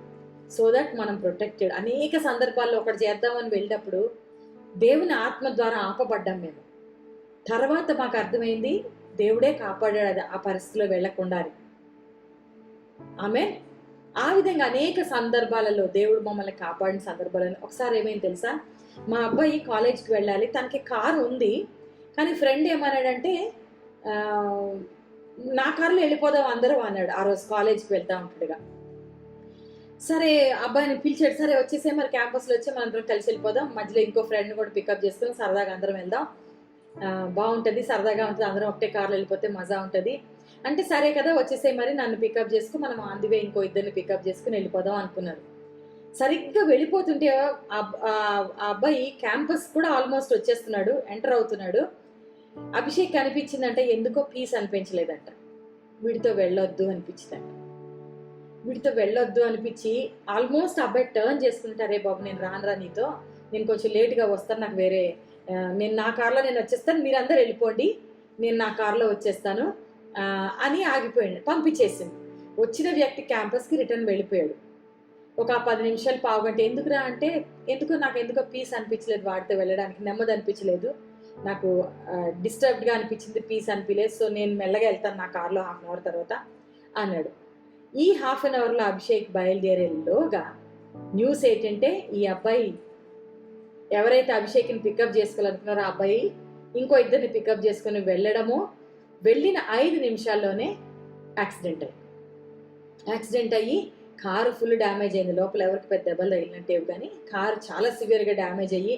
సో దట్ మనం ప్రొటెక్టెడ్. అనేక సందర్భాల్లో ఒకటి చేద్దామని వెళ్ళినప్పుడు దేవుని ఆత్మ ద్వారా ఆపబడ్డాం మేము. తర్వాత మాకు అర్థమైంది దేవుడే కాపాడాడు అది ఆ పరిస్థితిలో వెళ్లకుండా. ఆమె ఆ విధంగా అనేక సందర్భాలలో దేవుడు మమ్మల్ని కాపాడిన సందర్భాలను. ఒకసారి ఏమైంది తెలుసా, మా అబ్బాయి కాలేజ్కి వెళ్ళాలి, తనకి కారు ఉంది, కానీ ఫ్రెండ్ ఏమన్నాడంటే నా కారులో వెళ్ళిపోదాం అందరూ అన్నాడు. ఆ రోజు కాలేజ్కి వెళ్తా ఉంటుండగా సరే అబ్బాయిని పిలిచాడు. సరే వచ్చేసే మరి క్యాంపస్లో వచ్చి మనం అందరం కలిసి వెళ్ళిపోదాం, మధ్యలో ఇంకో ఫ్రెండ్ కూడా పికప్ చేసుకుని సరదాగా అందరం వెళ్దాం, బాగుంటుంది, సరదాగా ఉంటుంది, అందరం ఒకటే కార్లో వెళ్ళిపోతే మజా ఉంటుంది అంటే సరే కదా వచ్చేసే మరి నన్ను పికప్ చేసుకుని మనం ఆందివే ఇంకో ఇద్దరిని పికప్ చేసుకుని వెళ్ళిపోదాం అనుకున్నారు. సరిగ్గా వెళ్ళిపోతుంటే ఆ అబ్బాయి క్యాంపస్ కూడా ఆల్మోస్ట్ వచ్చేస్తున్నాడు, ఎంటర్ అవుతున్నాడు. అభిషేక్ అనిపించిందంట, ఎందుకో పీస్ అనిపించలేదంట, వీడితో వెళ్ళొద్దు అనిపించిందంట. వీడితో వెళ్ళొద్దు అనిపించి ఆల్మోస్ట్ అబ్బాయి టర్న్ చేసుకుంటా, రే బాబు నేను రానురా నీతో, నేను కొంచెం లేట్గా వస్తాను, నాకు వేరే నేను నా కార్లో నేను వచ్చేస్తాను, మీరందరూ వెళ్ళిపోండి, నేను నా కార్లో వచ్చేస్తాను అని ఆగిపోయాడు, పంపించేసింది. వచ్చిన వ్యక్తి క్యాంపస్కి రిటర్న్ వెళ్ళిపోయాడు. ఒక 10 నిమిషాలు, పావుగంట. ఎందుకురా అంటే ఎందుకో పీస్ అనిపించలేదు, వాడితో వెళ్ళడానికి నెమ్మది అనిపించలేదు, నాకు డిస్టర్బ్డ్గా అనిపించింది, పీస్ అనిపించలేదు. సో నేను మెల్లగా వెళ్తాను నా కార్లో 1/2 అవర్ తర్వాత అన్నాడు. ఈ 1/2 అవర్లో అభిషేక్ బయలుదేరేలోగా న్యూస్ ఏంటంటే ఈ అబ్బాయి ఎవరైతే అభిషేక్ని పికప్ చేసుకోవాలనుకున్నారో ఆ అబ్బాయి ఇంకో ఇద్దరిని పికప్ చేసుకుని వెళ్ళిన 5 నిమిషాల్లోనే యాక్సిడెంట్ అయ్యి కారు ఫుల్ డ్యామేజ్ అయింది. లోపల ఎవరికి పెద్ద దెబ్బలు తగిలినట్టేవి, కానీ కారు చాలా సివియర్గా డ్యామేజ్ అయ్యి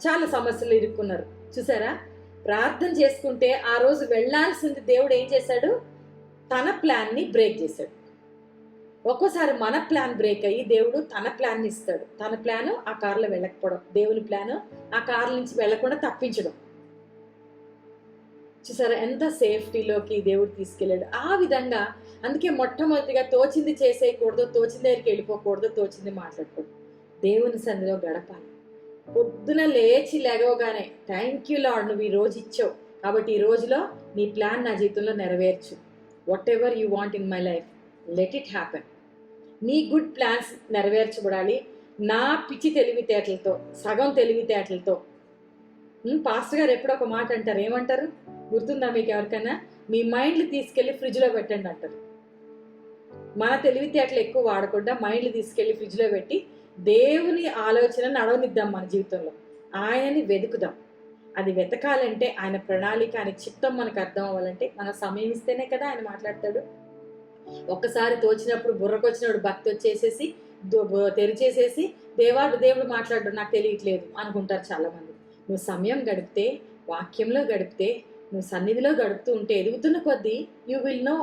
చాలా సమస్యలు ఇరుక్కున్నారు. చూసారా, ప్రార్థన చేసుకుంటే ఆ రోజు వెళ్ళాల్సింది దేవుడు ఏం చేశాడు, తన ప్లాన్ని బ్రేక్ చేశాడు. ఒక్కోసారి మన ప్లాన్ బ్రేక్ అయ్యి దేవుడు తన ప్లాన్ని ఇస్తాడు. తన ప్లాను ఆ కారులో వెళ్ళకపోవడం, దేవుని ప్లాను ఆ కారు నుంచి వెళ్ళకుండా తప్పించడం. చూసారా ఎంత సేఫ్టీలోకి దేవుడు తీసుకెళ్ళాడు. ఆ విధంగా అందుకే మొట్టమొదటిగా తోచింది చేసేయకూడదు, తోచిన దగ్గరికి వెళ్ళిపోకూడదు, తోచింది మాట్లాడకూడదు. దేవుని సన్నిధిలో గడపాలి. పొద్దున లేచి లేగవగానే థ్యాంక్ యూ లార్డ్, నువ్వు ఈ రోజు ఇచ్చావు కాబట్టి ఈ రోజులో నీ ప్లాన్ నా జీవితంలో నెరవేర్చు. Whatever you want in my life, let it happen. నీ గుడ్ ప్లాన్స్ నెరవేర్చబడాలి. నా పిచ్చి తెలివితేటలతో, సగం తెలివితేటలతో. పాస్టర్ గారు ఎప్పుడో ఒక మాట అంటారు, ఏమంటారు గుర్తుందా మీకు ఎవరికైనా? మీ మైండ్లు తీసుకెళ్ళి ఫ్రిడ్జ్లో పెట్టండి అంటారు. మన తెలివితేటలు ఎక్కువ వాడకుండా మైండ్లు తీసుకెళ్ళి ఫ్రిడ్జ్లో పెట్టి దేవుని ఆలోచన నడవనిద్దాం. మన జీవితంలో ఆయనని వెతుకుదాం. అది వెతకాలంటే ఆయన ప్రణాళిక, ఆయన చిత్తం మనకు అర్థం అవ్వాలంటే మన సమయం ఇస్తేనే కదా ఆయన మాట్లాడతాడు. ఒక్కసారి తోచినప్పుడు బుర్రకొచ్చినప్పుడు భక్తి వచ్చేసేసి తెరిచేసేసి దేవుడు మాట్లాడు నాకు తెలియట్లేదు అనుకుంటారు చాలామంది. నువ్వు సమయం గడిపితే, వాక్యంలో గడిపితే, నువ్వు సన్నిధిలో గడుపుతూ ఉంటే ఎదుగుతున్న కొద్దీ యూ విల్ నో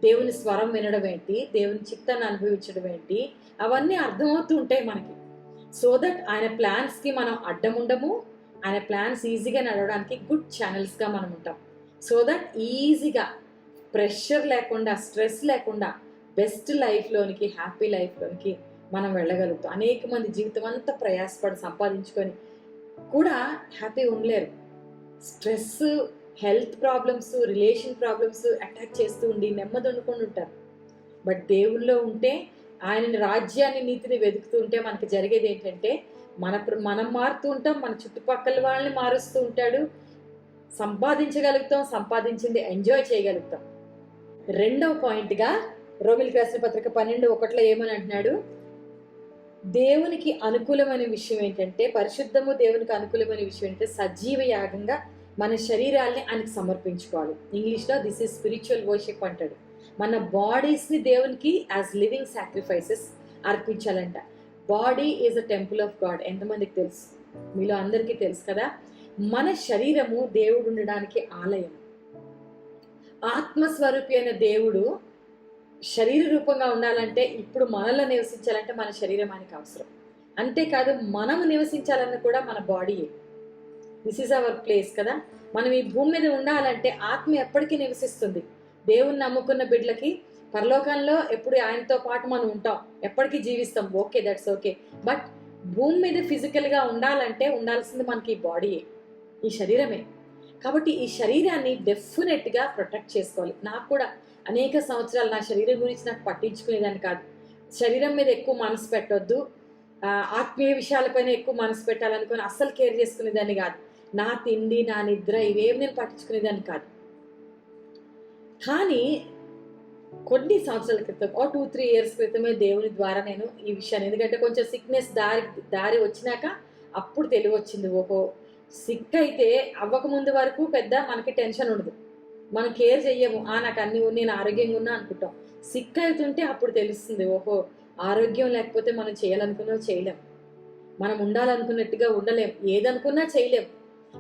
దేవుని స్వరం వినడం ఏంటి, దేవుని చిత్తాన్ని అనుభవించడం ఏంటి, అవన్నీ అర్థమవుతూ ఉంటాయి మనకి. సో దట్ ఆయన ప్లాన్స్కి మనం అడ్డం ఉండము, ఆయన ప్లాన్స్ ఈజీగా నడవడానికి గుడ్ ఛానల్స్గా మనం ఉంటాం. సో దట్ ఈజీగా ప్రెషర్ లేకుండా, స్ట్రెస్ లేకుండా బెస్ట్ లైఫ్లోనికి, హ్యాపీ లైఫ్లోనికి మనం వెళ్ళగలుగుతాం. అనేక మంది జీవితం అంతా ప్రయాసపడి సంపాదించుకొని కూడా హ్యాపీ ఉండలేరు. Stress, health problems, relation problems attack చేస్తూ ఉండి నెమ్మది వండుకొని ఉంటారు. బట్ దేవుల్లో ఉంటే, ఆయన రాజ్యాన్ని, నీతిని వెతుకుతూ ఉంటే మనకి జరిగేది ఏంటంటే మనం మారుతూ ఉంటాం, మన చుట్టుపక్కల వాళ్ళని మారుస్తూ ఉంటాడు, సంపాదించగలుగుతాం, సంపాదించింది ఎంజాయ్ చేయగలుగుతాం. రెండవ పాయింట్గా రోమిలికి రాసిన పత్రిక 12:1 ఏమని అంటున్నాడు, దేవునికి అనుకూలమైన విషయం ఏంటంటే, పరిశుద్ధము దేవునికి అనుకూలమైన విషయం ఏంటంటే సజీవ యాగంగా మన శరీరాల్ని ఆయనకి సమర్పించుకోవాలి. ఇంగ్లీష్లో దిస్ ఈజ్ స్పిరిచువల్ వర్షిప్ అంటాడు. మన బాడీస్ని దేవునికి యాజ్ లివింగ్ సాక్రిఫైసెస్ అర్పించాలంట. Body is a temple of God. ఎంతమందికి తెలుసు? మీలో అందరికీ తెలుసు కదా. మన శరీరము దేవుడు ఉండడానికి ఆలయం. ఆత్మస్వరూపి అయిన దేవుడు శరీర రూపంగా ఉండాలంటే, ఇప్పుడు మనలో నివసించాలంటే మన శరీరం ఆయనకి అవసరం. అంతేకాదు మనము నివసించాలన్న కూడా మన బాడీయే. దిస్ ఈజ్ అవర్ ప్లేస్ కదా. మనం ఈ భూమి మీద ఉండాలంటే ఆత్మ ఎప్పటికీ నివసిస్తుంది. దేవుని నమ్ముకున్న బిడ్డలకి పరలోకంలో ఎప్పుడు ఆయనతో పాటు మనం ఉంటాం, ఎప్పటికీ జీవిస్తాం. Okay, that's okay. బట్ భూమి మీద ఫిజికల్గా ఉండాలంటే ఉండాల్సింది మనకి ఈ బాడీయే, ఈ శరీరమే. కాబట్టి ఈ శరీరాన్ని డెఫినెట్గా ప్రొటెక్ట్ చేసుకోవాలి. నాకు కూడా అనేక సంవత్సరాలు నా శరీరం గురించి నాకు పట్టించుకునేదాన్ని కాదు. శరీరం మీద ఎక్కువ మనసు పెట్టొద్దు, ఆత్మీయ విషయాలపైన ఎక్కువ మనసు పెట్టాలనుకొని అస్సలు కేర్ చేసుకునేదాన్ని కాదు. నా తిండి, నా నిద్ర ఇవేమి నేను పట్టించుకునేదాన్ని కాదు. కానీ కొన్ని సంవత్సరాల క్రితం, 2-3 ఇయర్స్ క్రితమే దేవుని ద్వారా నేను ఈ విషయాన్ని, ఎందుకంటే కొంచెం సిక్నెస్ దారి వచ్చినాక అప్పుడు తెలివి వచ్చింది. ఓహో, సిక్ అయితే అవ్వకముందు వరకు పెద్ద మనకి టెన్షన్ ఉండదు, మనం కేర్ చెయ్యము. నాకు అన్ని నేను ఆరోగ్యంగా ఉన్నా అనుకుంటాం. సిక్ అవుతుంటే అప్పుడు తెలుస్తుంది, ఓహో ఆరోగ్యం లేకపోతే మనం చేయాలనుకున్నవి చేయలేం, మనం ఉండాలనుకున్నట్టుగా ఉండలేం, ఏదనుకున్నా చేయలేం.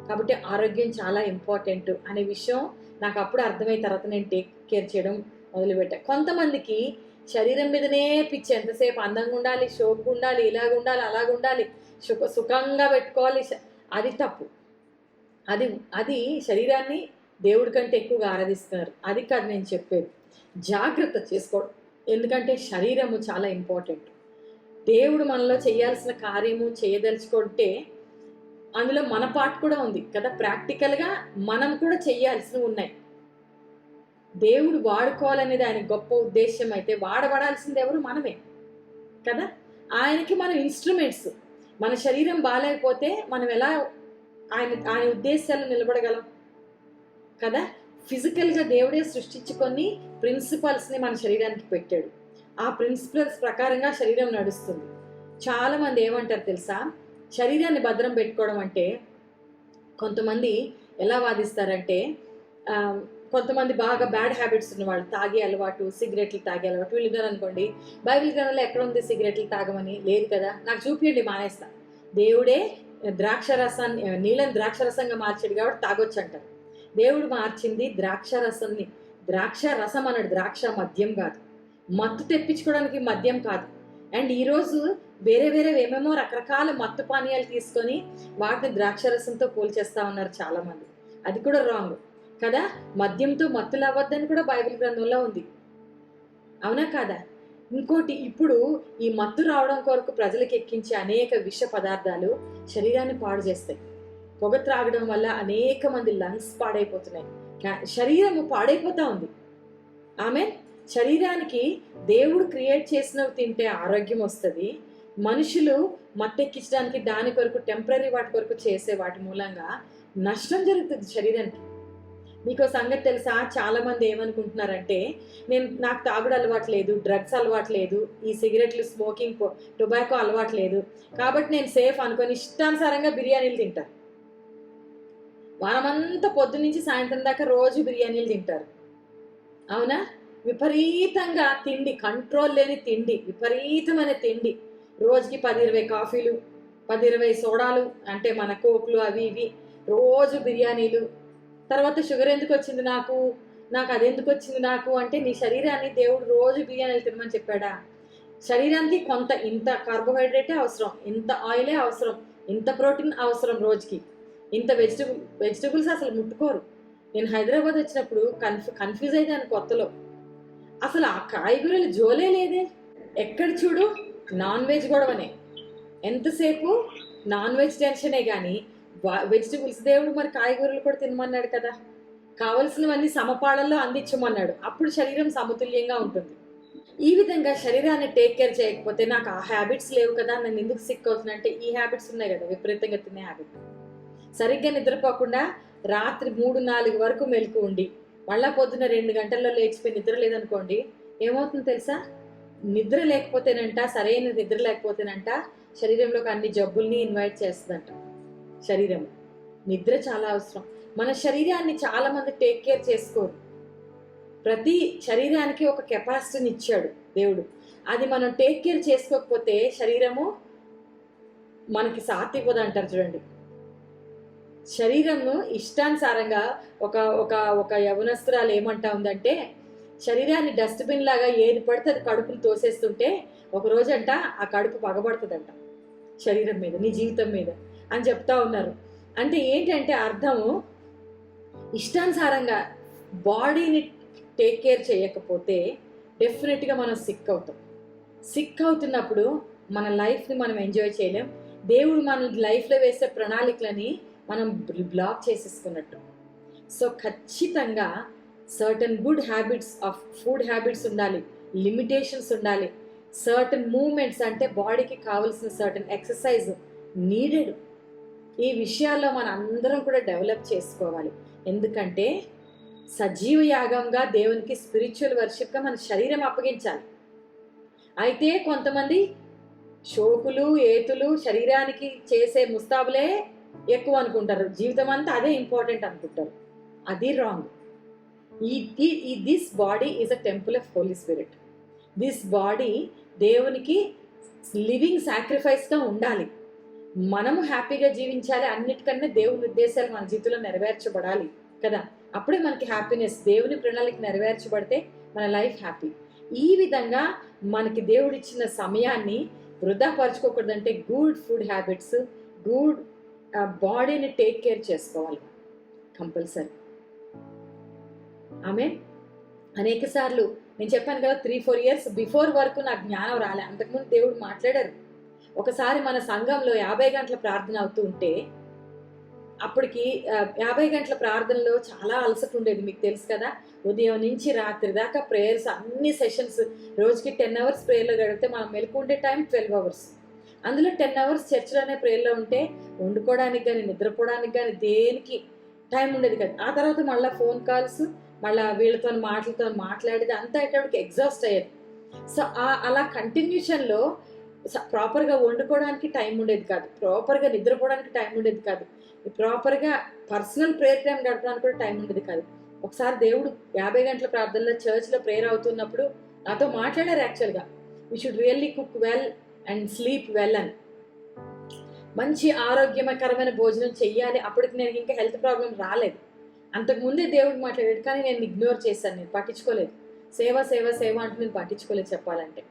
కాబట్టి ఆరోగ్యం చాలా ఇంపార్టెంట్ అనే విషయం నాకు అప్పుడు అర్థమైన తర్వాత నేను టేక్ కేర్ చేయడం మొదలుపెట్టాను. కొంతమందికి శరీరం మీదనే పిచ్చి, ఎంతసేపు అందంగా ఉండాలి, షోక్గా ఉండాలి, ఇలాగ ఉండాలి, అలాగ ఉండాలి, సుఖంగా పెట్టుకోవాలి. అది తప్పు. అది శరీరాన్ని దేవుడి కంటే ఎక్కువగా ఆరాధిస్తున్నారు. అది కాదు నేను చెప్పేది. జాగ్రత్త చేసుకోవడం, ఎందుకంటే శరీరము చాలా ఇంపార్టెంట్. దేవుడు మనలో చేయాల్సిన కార్యము చేయదలుచుకుంటే అందులో మన పార్ట్ కూడా ఉంది కదా. ప్రాక్టికల్గా మనం కూడా చేయాల్సినవి ఉన్నాయి. దేవుడు వాడుకోవాలనేది ఆయన గొప్ప ఉద్దేశం అయితే వాడబడాల్సింది ఎవరు? మనమే కదా. ఆయనకి మనం ఇన్స్ట్రుమెంట్స్. మన శరీరం బాగాలేకపోతే మనం ఎలా ఆయన ఉద్దేశాలు నిలబడగలం కదా. ఫిజికల్గా దేవుడే సృష్టించుకొని ప్రిన్సిపల్స్ని మన శరీరానికి పెట్టాడు. ఆ ప్రిన్సిపల్స్ ప్రకారంగా శరీరం నడుస్తుంది. చాలామంది ఏమంటారు తెలుసా, శరీరాన్ని భద్రం పెట్టుకోవడం అంటే కొంతమంది ఎలా వాదిస్తారంటే, కొంతమంది బాగా బ్యాడ్ హ్యాబిట్స్ ఉన్న వాళ్ళు, తాగే అలవాటు, సిగరెట్లు తాగే అలవాటు, వీళ్ళు ఉన్నారు అనుకోండి. బైబిల్ గ్రంథంలో ఎక్కడ ఉంది సిగరెట్లు తాగమని? లేదు కదా. నాకు చూపియండి, మానేస్తా. దేవుడే ద్రాక్షరసాన్ని, నీళ్ళని ద్రాక్షరసంగా మార్చాడు కాబట్టి తాగొచ్చు అంటారు. దేవుడు మార్చింది ద్రాక్షరసాన్ని. ద్రాక్ష రసం అన్నాడు, ద్రాక్ష మద్యం కాదు. మత్తు తెప్పించుకోవడానికి మద్యం కాదు. అండ్ ఈరోజు వేరే వేరే ఏమేమో రకరకాల మత్తు పానీయాలు తీసుకొని వాటిని ద్రాక్షరసంతో పోల్చేస్తా ఉన్నారు చాలామంది. అది కూడా రాంగ్ కదా. మద్యంతో మత్తులు అవ్వద్దని కూడా బైబిల్ గ్రంథంలో ఉంది, అవునా కాదా? ఇంకోటి, ఇప్పుడు ఈ మత్తు రావడం కొరకు ప్రజలకు ఎక్కించే అనేక విష పదార్థాలు శరీరాన్ని పాడు చేస్తాయి. పొగ త్రాగడం వల్ల అనేక మంది లంగ్స్ పాడైపోతున్నాయి, శరీరము పాడైపోతా ఉంది. ఆమె శరీరానికి దేవుడు క్రియేట్ చేసినవి తింటే ఆరోగ్యం వస్తుంది. మనుషులు మత్తెక్కించడానికి దాని కొరకు టెంపరీ వాటి కొరకు చేసే వాటి మూలంగా నష్టం జరుగుతుంది శరీరానికి. మీకు సంగతి తెలుసా, చాలా మంది ఏమనుకుంటున్నారంటే, నాకు తాగుడు అలవాటు లేదు, డ్రగ్స్ అలవాటు లేదు, ఈ సిగరెట్లు, స్మోకింగ్, టొబాకో అలవాటు లేదు, కాబట్టి నేను సేఫ్ అనుకొని ఇష్టానుసారంగా బిర్యానీలు తింటారు. వారమంతా పొద్దు నుంచి సాయంత్రం దాకా రోజు బిర్యానీలు తింటారు, అవునా? విపరీతంగా తిండి, కంట్రోల్ లేని తిండి, విపరీతమైన తిండి. రోజుకి 10-20 కాఫీలు, 10-20 సోడాలు, అంటే మన కోక్లు అవి ఇవి, రోజు బిర్యానీలు. తర్వాత షుగర్ ఎందుకు వచ్చింది నాకు అది ఎందుకు వచ్చింది నాకు అంటే, నీ శరీరాన్ని దేవుడు రోజు బిర్యానీలు తినమని చెప్పాడా? శరీరానికి కొంత ఇంత కార్బోహైడ్రేటే అవసరం, ఇంత ఆయిలే అవసరం, ఇంత ప్రోటీన్ అవసరం, రోజుకి ఇంత వెజిటబుల్స్ అసలు ముట్టుకోరు. నేను హైదరాబాద్ వచ్చినప్పుడు కన్ఫ్యూజ్ అయ్యాను కొత్తలో. అసలు ఆ కాయగూరలు జోలే లేదే. ఎక్కడ చూడు నాన్ వెజ్ గొడవనే, ఎంతసేపు నాన్ వెజ్ టెన్షనే. కానీ వెజిటబుల్స్, దేవుడు మరి కాయగూరలు కూడా తినమన్నాడు కదా, కావలసినవన్నీ సమపాళల్లో అందించమన్నాడు. అప్పుడు శరీరం సమతుల్యంగా ఉంటుంది. ఈ విధంగా శరీరాన్ని టేక్ కేర్ చేయకపోతే, నాకు ఆ హ్యాబిట్స్ లేవు కదా, నన్ను ఎందుకు సిక్ అవుతున్నా అంటే, ఈ హ్యాబిట్స్ ఉన్నాయి కదా, విపరీతంగా తినే హ్యాబిట్. సరిగ్గా నిద్రపోకుండా రాత్రి 3-4 వరకు మెలకు ఉండి మళ్ళా పొద్దున్న 2 గంటల్లో లేచిపోయి నిద్ర లేదనుకోండి, ఏమవుతుందో తెలుసా? నిద్ర లేకపోతేనంట, సరైన నిద్ర లేకపోతేనంట శరీరంలోకి అన్ని జబ్బుల్ని ఇన్వైట్ చేస్తుందంట. శరీరం నిద్ర చాలా అవసరం. మన శరీరాన్ని చాలా మంది టేక్ కేర్ చేసుకోరు. ప్రతి శరీరానికి ఒక కెపాసిటీని ఇచ్చాడు దేవుడు. అది మనం టేక్ కేర్ చేసుకోకపోతే శరీరము మనకి సాత్ ఇవ్వదు అంటారు చూడండి. శరీరము ఇష్టానుసారంగా ఒక ఒక ఒక యవనస్తురాలు ఏమంటా ఉందంటే, శరీరాన్ని డస్ట్బిన్ లాగా ఏది పడితే అది కడుపును తోసేస్తుంటే ఒక రోజంట ఆ కడుపు పగబడుతుందంట శరీరం మీద, నీ జీవితం మీద అని చెప్తా ఉన్నారు. అంటే ఏంటంటే అర్థము, ఇష్టానుసారంగా బాడీని టేక్ కేర్ చేయకపోతే డెఫినెట్గా మనం సిక్ అవుతాం. సిక్ అవుతున్నప్పుడు మన లైఫ్ని మనం ఎంజాయ్ చేయలేం. దేవుడు మన లైఫ్లో వేసే ప్రణాళికలని మనం బ్లాక్ చేసేసుకున్నట్టు. సో ఖచ్చితంగా certain good habits of food habits ఉండాలి, లిమిటేషన్స్ ఉండాలి, సర్టన్ మూమెంట్స్, అంటే బాడీకి కావాల్సిన సర్టన్ ఎక్సర్సైజ్ నీడెడ్. ఈ విషయాల్లో మనం అందరం కూడా డెవలప్ చేసుకోవాలి. ఎందుకంటే సజీవ యాగంగా దేవునికి స్పిరిచువల్ వర్షిప్గా మన శరీరం అప్పగించాలి. అయితే కొంతమంది షోకులు, ఏతులు, శరీరానికి చేసే ముస్తాబులే ఎక్కువ అనుకుంటారు, జీవితం అంతా అదే ఇంపార్టెంట్ అనుకుంటారు. అది wrong. This body is a temple of Holy Spirit. This body దేవునికి లివింగ్ సాక్రిఫైస్గా ఉండాలి. మనము హ్యాపీగా జీవించాలి, అన్నిటికన్నా దేవుని ఉద్దేశాలు మన జీవితంలో నెరవేర్చబడాలి కదా. అప్పుడే మనకి హ్యాపీనెస్. దేవుని ప్రణాళిక నెరవేర్చబడితే మన లైఫ్ హ్యాపీ. ఈ విధంగా మనకి దేవుడిచ్చిన సమయాన్ని వృధా పరచుకోకూడదంటే గుడ్ ఫుడ్ హ్యాబిట్స్, గుడ్ బాడీని టేక్ కేర్ చేసుకోవాలి కంపల్సరీ. ఆమె అనేక సార్లు నేను చెప్పాను కదా, 3-4 ఇయర్స్ బిఫోర్ వరకు నాకు జ్ఞానం రాలే. అంతకుముందు దేవుడు మాట్లాడారు. ఒకసారి మన సంఘంలో 50 గంటల ప్రార్థన అవుతూ ఉంటే, అప్పటికి 50 గంటల ప్రార్థనలో చాలా అలసట ఉండేది, మీకు తెలుసు కదా. ఉదయం నుంచి రాత్రి దాకా ప్రేయర్స్, అన్ని సెషన్స్, రోజుకి 10 అవర్స్ ప్రేయర్లో గడిపితే మనం మెలకు ఉండే టైం 12 అవర్స్. అందులో 10 అవర్స్ చర్చిలోనే ప్రేయర్లో ఉంటే వండుకోవడానికి కానీ నిద్రపోవడానికి కానీ దేనికి టైం ఉండేది కాదు. ఆ తర్వాత మళ్ళీ ఫోన్ కాల్స్, మళ్ళీ వీళ్ళతో మాటలతో మాట్లాడేది అంతా అయ్యేటప్పటికి ఎగ్జాస్ట్ అయ్యేది. సో అలా కంటిన్యూషన్లో ప్రాపర్గా వండుకోవడానికి టైం ఉండేది కాదు, ప్రాపర్గా నిద్రపోవడానికి టైం ఉండేది కాదు, ప్రాపర్గా పర్సనల్ ప్రేయర్ టైం గడపడానికి కూడా టైం ఉండేది కాదు. ఒకసారి దేవుడు 50 గంటల ప్రార్థనలో చర్చ్లో ప్రేయర్ అవుతున్నప్పుడు నాతో మాట్లాడారు. యాక్చువల్గా we should really cook well and sleep well అని, మంచి ఆరోగ్యకరమైన భోజనం చెయ్యాలి. అప్పటికి నేను ఇంకా హెల్త్ ప్రాబ్లం రాలేదు, అంతకుముందే దేవుడు మాట్లాడాడు, కానీ నేను ఇగ్నోర్ చేశాను, నేను పట్టించుకోలేదు. సేవ సేవ సేవ అంటూ నేను పట్టించుకోలేదు చెప్పాలంటే.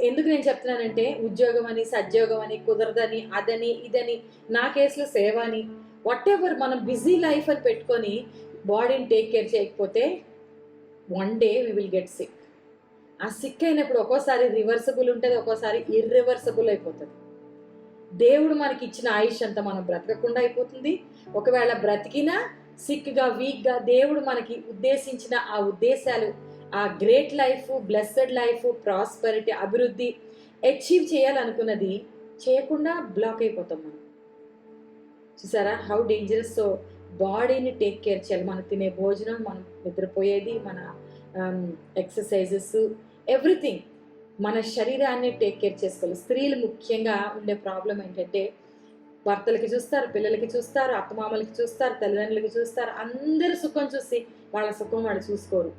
ఎందుకు నేను చెప్తున్నానంటే ఉద్యోగం అని, సద్యోగం అని, కుదరదని, అదని ఇదని, నా కేసులో సేవ అని, వాట్ ఎవర్ మనం బిజీ లైఫ్ అని పెట్టుకొని బాడీని టేక్ కేర్ చేయకపోతే one day we will get sick. ఆ సిక్ అయినప్పుడు ఒక్కోసారి రివర్సబుల్ ఉంటుంది, ఒక్కోసారి ఇర్రివర్సబుల్ అయిపోతుంది. దేవుడు మనకి ఇచ్చిన ఆయుష్ అంతా మనం బ్రతకకుండా అయిపోతుంది. ఒకవేళ బ్రతికినా సిక్గా, వీక్గా, దేవుడు మనకి ఉద్దేశించిన ఆ ఉద్దేశాలు, ఆ great life, blessed life, prosperity, అభివృద్ధి అచీవ్ చేయాలనుకున్నది చేయకుండా బ్లాక్ అయిపోతాం మనం. చూసారా హౌ డేంజరస్. సో బాడీని టేక్ కేర్ చేయాలి. మనం తినే భోజనం, మనం నిద్రపోయేది, మన ఎక్సర్సైజెస్, ఎవ్రీథింగ్, మన శరీరాన్ని టేక్ కేర్ చేసుకోవాలి. స్త్రీలు ముఖ్యంగా ఉండే ప్రాబ్లం ఏంటంటే భర్తలకి చూస్తారు, పిల్లలకి చూస్తారు, అత్తమామలకి చూస్తారు, తల్లిదండ్రులకి చూస్తారు, అందరు సుఖం చూసి వాళ్ళ సుఖం వాళ్ళు చూసుకోరు.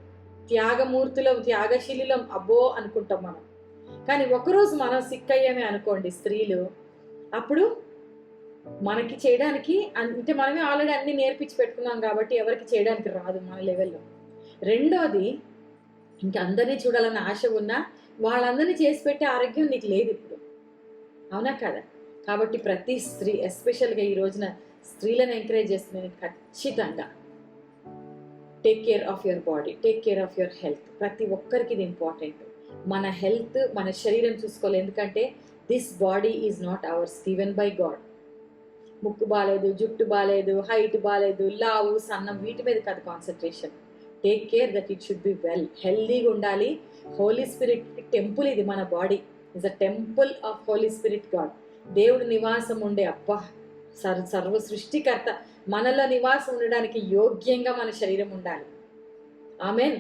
త్యాగమూర్తులం, త్యాగశీలం అబ్బో అనుకుంటాం మనం. కానీ ఒకరోజు మనం సిక్ అయ్యామే అనుకోండి స్త్రీలు, అప్పుడు మనకి చేయడానికి అంటే మనమే ఆల్రెడీ అన్ని నేర్పించి పెట్టుకున్నాం కాబట్టి ఎవరికి చేయడానికి రాదు మన లెవెల్లో. రెండోది, ఇంకా అందరినీ చూడాలన్న ఆశ ఉన్నా వాళ్ళందరినీ చేసి పెట్టే ఆరోగ్యం నీకు లేదు ఇప్పుడు, అవునా కదా? కాబట్టి ప్రతి స్త్రీ, ఎస్పెషల్గా ఈ రోజున స్త్రీలను ఎంకరేజ్ చేస్తున్నాను, ఖచ్చితంగా take care of your body, take care of your health. ప్రతి ఒక్కరికి ఇది ఇంపార్టెంట్. మన హెల్త్, మన శరీరం చూసుకోవాలి. ఎందుకంటే this body is not hours, given by God. ముక్కు బాగాలేదు, జుట్టు బాగాలేదు, హైట్ బాగాలేదు, లావు సన్నం, వీటి మీద కాదు concentration. Take care that it should be well, హెల్దీగా ఉండాలి. హోలీ స్పిరిట్ టెంపుల్ ఇది, మన body is a temple of Holy Spirit God. దేవుడు నివాసం ఉండే, అబ్బా సర్వ సృష్టికర్త మనలో నివాసం ఉండడానికి యోగ్యంగా మన శరీరం ఉండాలి. ఆమెన్,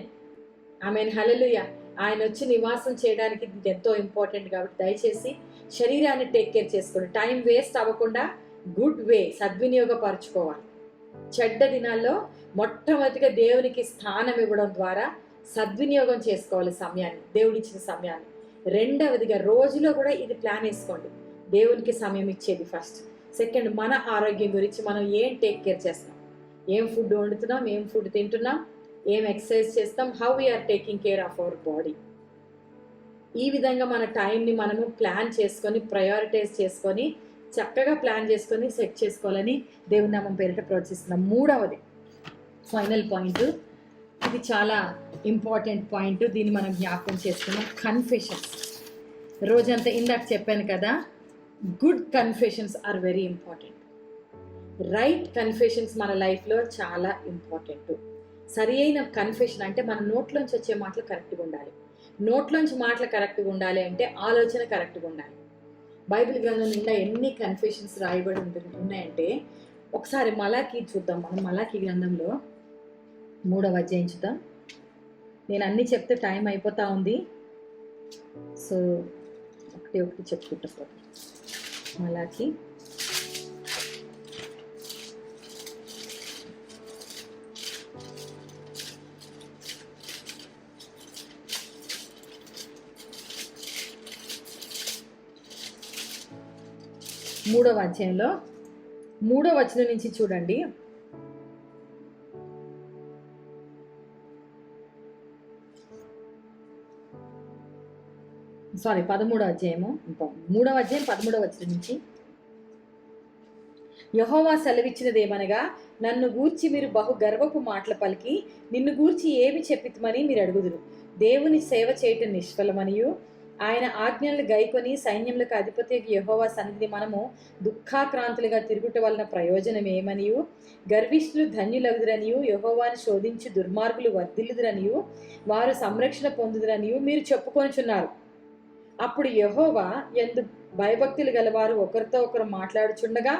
ఆమెన్, హల్లెలూయా. ఆయన వచ్చి నివాసం చేయడానికి ఇది ఎంతో ఇంపార్టెంట్. కాబట్టి దయచేసి శరీరాన్ని టేక్ కేర్ చేసుకోండి. టైం వేస్ట్ అవ్వకుండా గుడ్ వే సద్వినియోగపరచుకోవాలి. చెడ్డ దినాల్లో మొట్టమొదటిగా దేవునికి స్థానం ఇవ్వడం ద్వారా సద్వినియోగం చేసుకోవాలి సమయాన్ని, దేవుడిచ్చిన సమయాన్ని. రెండవదిగా రోజులో కూడా ఇది ప్లాన్ వేసుకోండి, దేవునికి సమయం ఇచ్చేది ఫస్ట్. సెకండ్, మన ఆరోగ్యం గురించి మనం ఏం టేక్ కేర్ చేస్తున్నాం, ఏం ఫుడ్ వండుతున్నాం, ఏం ఫుడ్ తింటున్నాం, ఏం ఎక్సర్సైజ్ చేస్తాం, how we are taking care of our body. ఈ విధంగా మన టైంని మనము ప్లాన్ చేసుకొని, ప్రయారిటైజ్ చేసుకొని, చక్కగా ప్లాన్ చేసుకొని సెట్ చేసుకోవాలని దేవుని నామం పేరిట ప్రోత్సహిస్తున్నాం. మూడవది, ఫైనల్ పాయింట్, ఇది చాలా ఇంపార్టెంట్ పాయింట్, దీన్ని మనం జ్ఞాపకం చేసుకున్నాం. కన్ఫెషన్స్. రోజంతా ఇందాక చెప్పాను కదా, good confessions are very important. Right confessions మన లైఫ్లో చాలా ఇంపార్టెంట్. సరి అయిన కన్ఫెషన్ అంటే మన నోట్లోంచి వచ్చే మాటలు కరెక్ట్గా ఉండాలి. నోట్లోంచి మాటలు కరెక్ట్గా ఉండాలి అంటే ఆలోచన కరెక్ట్గా ఉండాలి. బైబిల్ గ్రంథం నిండా ఎన్ని కన్ఫెషన్స్ రాయబడి ఉన్నాయంటే ఒకసారి మలాకీ చూద్దాం. మనం మలాకీ గ్రంథంలో 3వ అధ్యాయం చూద్దాం. నేను అన్నీ చెప్తే టైం అయిపోతూ ఉంది, సో ఒకటి చెప్పుకుంటా. మలాకీ మూడవ అధ్యాయంలో 3వ వచనం నుంచి చూడండి. సారీ 13వ అధ్యాయము, 3వ అధ్యాయం 13వ వచనం నుంచి. యెహోవా సెలవిచ్చినదేమనగా, నన్ను గూర్చి మీరు బహు గర్వపు మాటలు పలికి నిన్ను గూర్చి ఏమి చెప్పితమని మీరు అడుగుదురు. దేవుని సేవ చేయటం నిష్ఫలమనియు, ఆయన ఆజ్ఞలను గైకొని సైన్యములకు అధిపతి యెహోవా సన్నిధిని మనము దుఃఖాక్రాంతులుగా తిరుగుట వలన ప్రయోజనం ఏమనియు, గర్విష్ఠులు ధన్యులగుదురనియు, యెహోవాను శోధించి దుర్మార్గులు వర్ధిల్లుదురనియు, వారు సంరక్షణ పొందుదురనియు మీరు చెప్పుకొనుచున్నారు. అప్పుడు యెహోవా యందు భయభక్తులు గలవారు ఒకరితో ఒకరు మాట్లాడుచుండగా